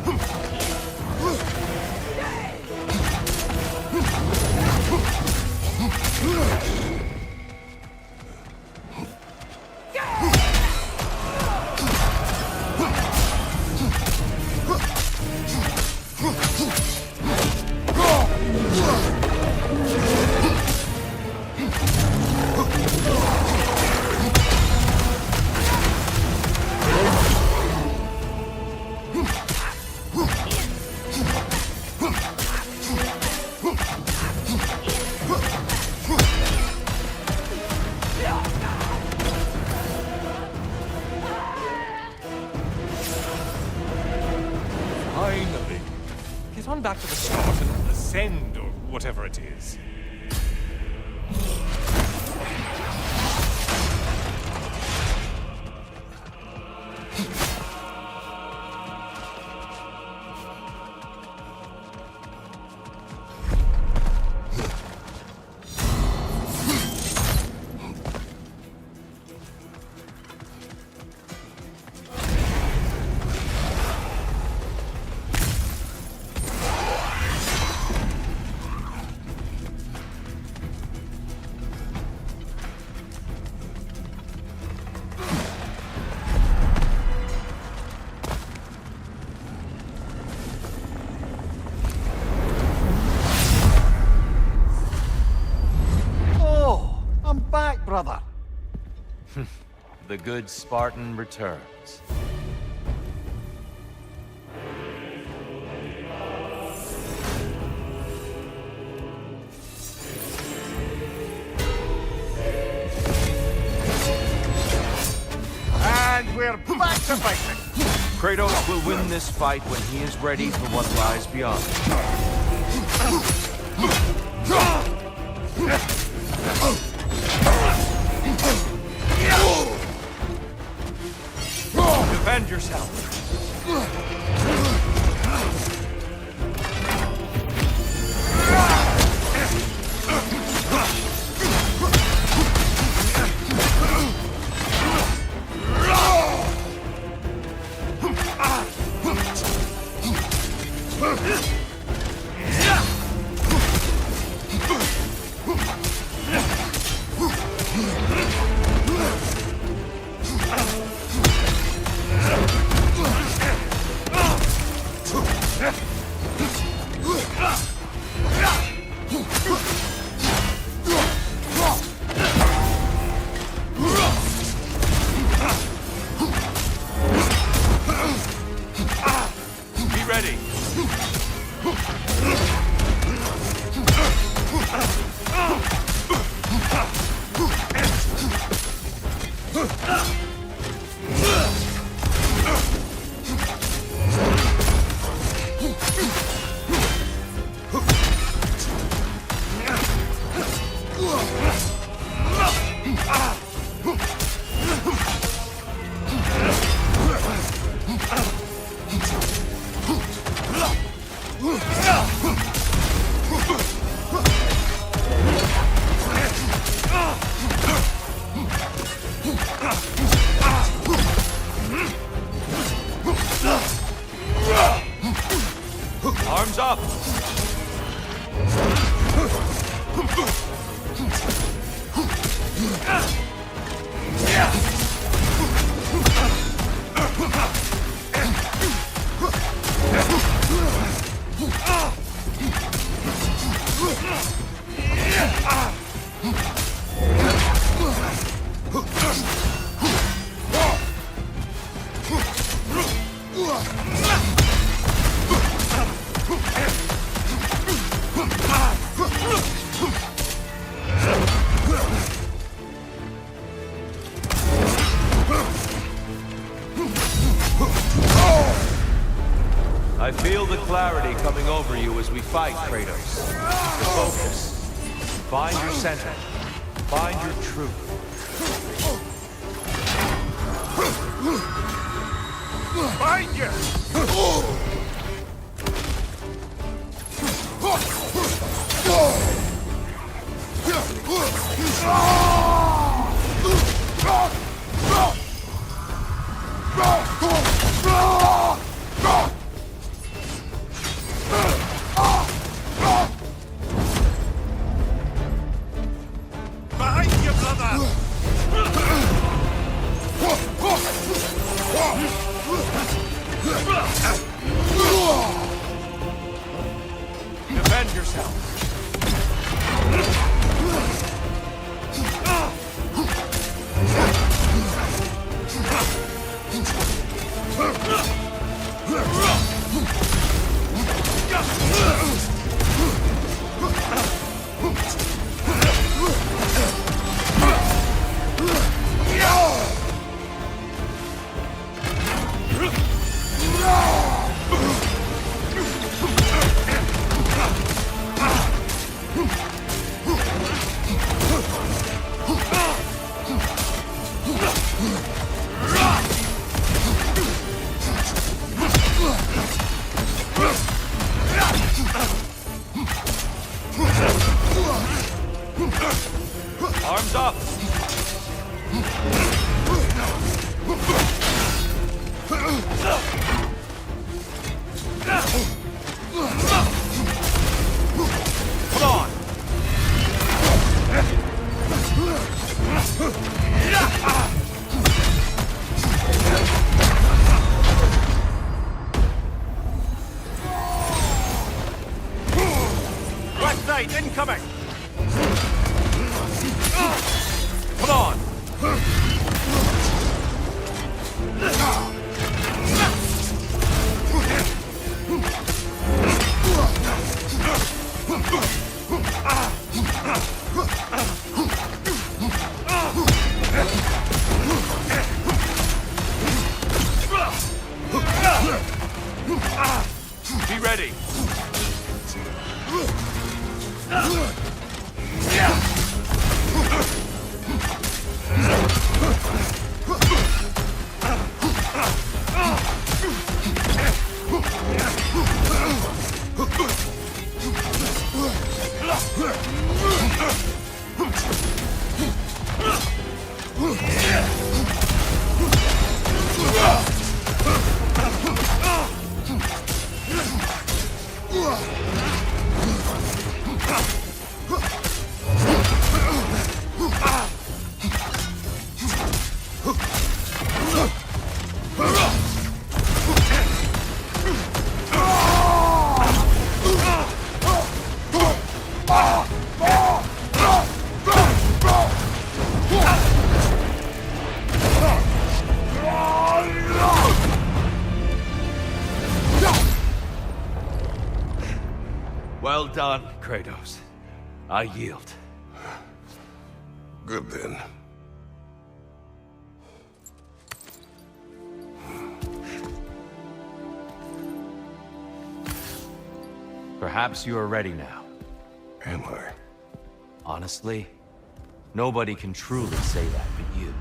Finally. Get on back to the start and ascend, or whatever it is. brother. The good Spartan returns. And we're back to fighting. Kratos will win this fight when he is ready for what lies beyond. Defend yourself. Be ready. Arms up! I feel the clarity coming over you as we fight, Kratos. Focus. Find your center. Find your truth. Find you! Behind you, brother! Defend yourself. Arms up! Come on! West side, incoming! Come Well done, Kratos. I yield. Good then. Perhaps you are ready now. Am I? Honestly, nobody can truly say that but you.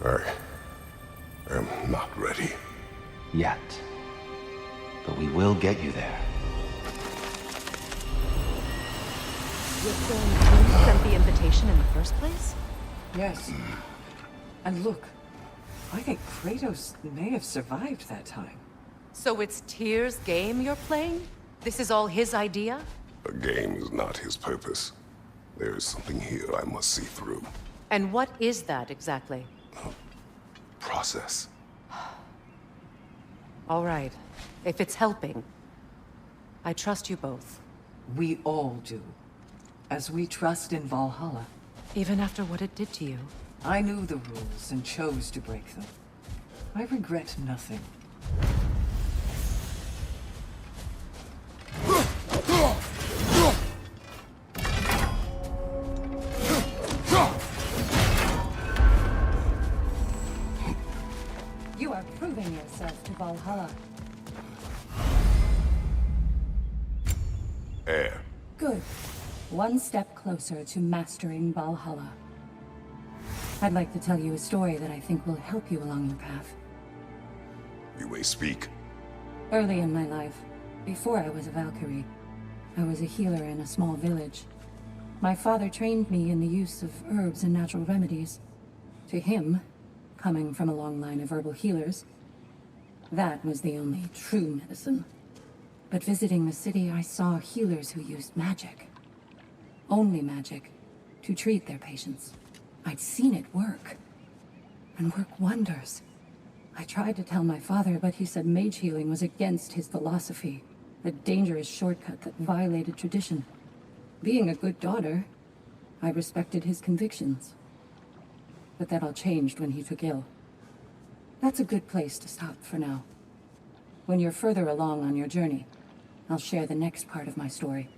I am not ready. Yet. But we will get you there. You're saying you sent the invitation in the first place? Yes. And look, I think Kratos may have survived that time. So it's Tyr's game you're playing? This is all his idea? A game is not his purpose. There is something here I must see through. And what is that exactly? Process. All right. If it's helping, I trust you both. We all do. As we trust in Valhalla. Even after what it did to you. I knew the rules and chose to break them. I regret nothing. You are proving yourself to Valhalla. Air. Good. One step closer to mastering Valhalla. I'd like to tell you a story that I think will help you along your path. You may speak. Early in my life, before I was a Valkyrie, I was a healer in a small village. My father trained me in the use of herbs and natural remedies. To him, coming from a long line of herbal healers, that was the only true medicine. But visiting the city, I saw healers who used magic. Only magic, to treat their patients. I'd seen it work. And work wonders. I tried to tell my father, but he said mage healing was against his philosophy. A dangerous shortcut that violated tradition. Being a good daughter, I respected his convictions. But that all changed when he took ill. That's a good place to stop for now. When you're further along on your journey, I'll share the next part of my story.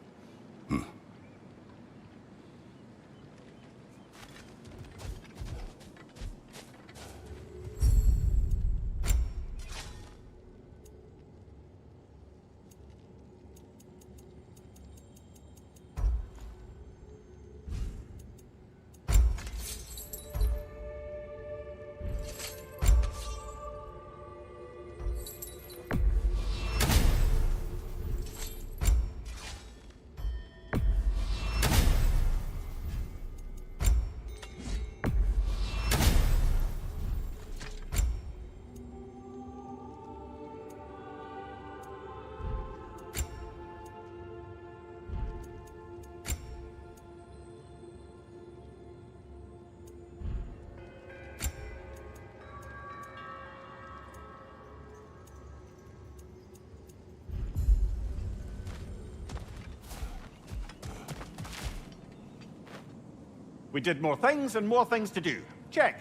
We did more things and more things to do. Check.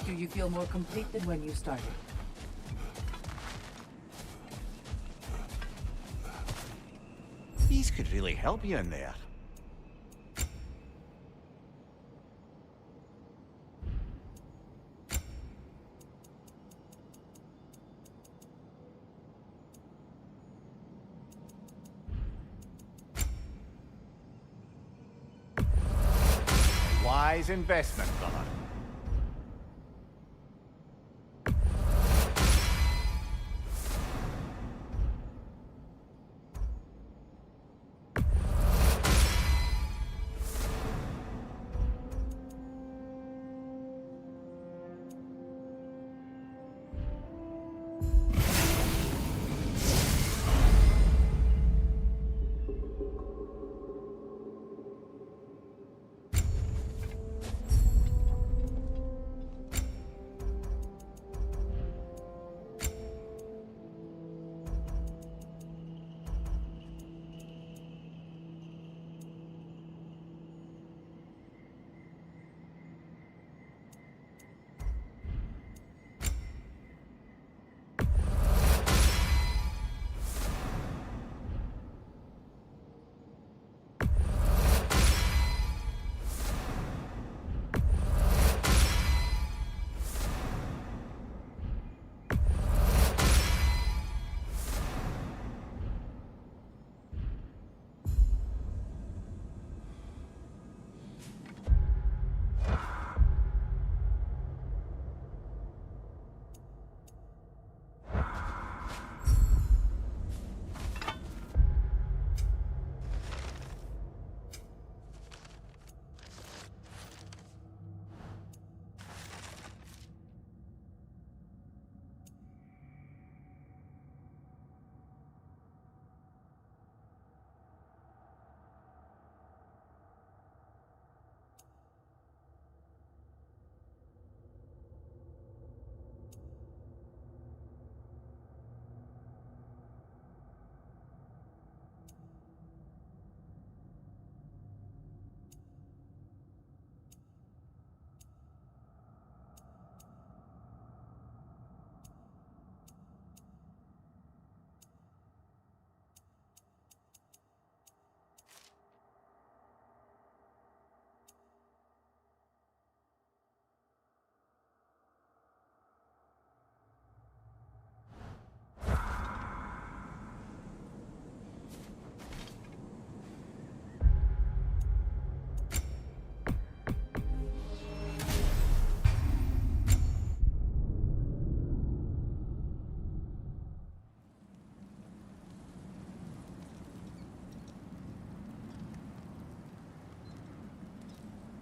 Do you feel more complete than when you started? These could really help you in there. Wise investment, brother.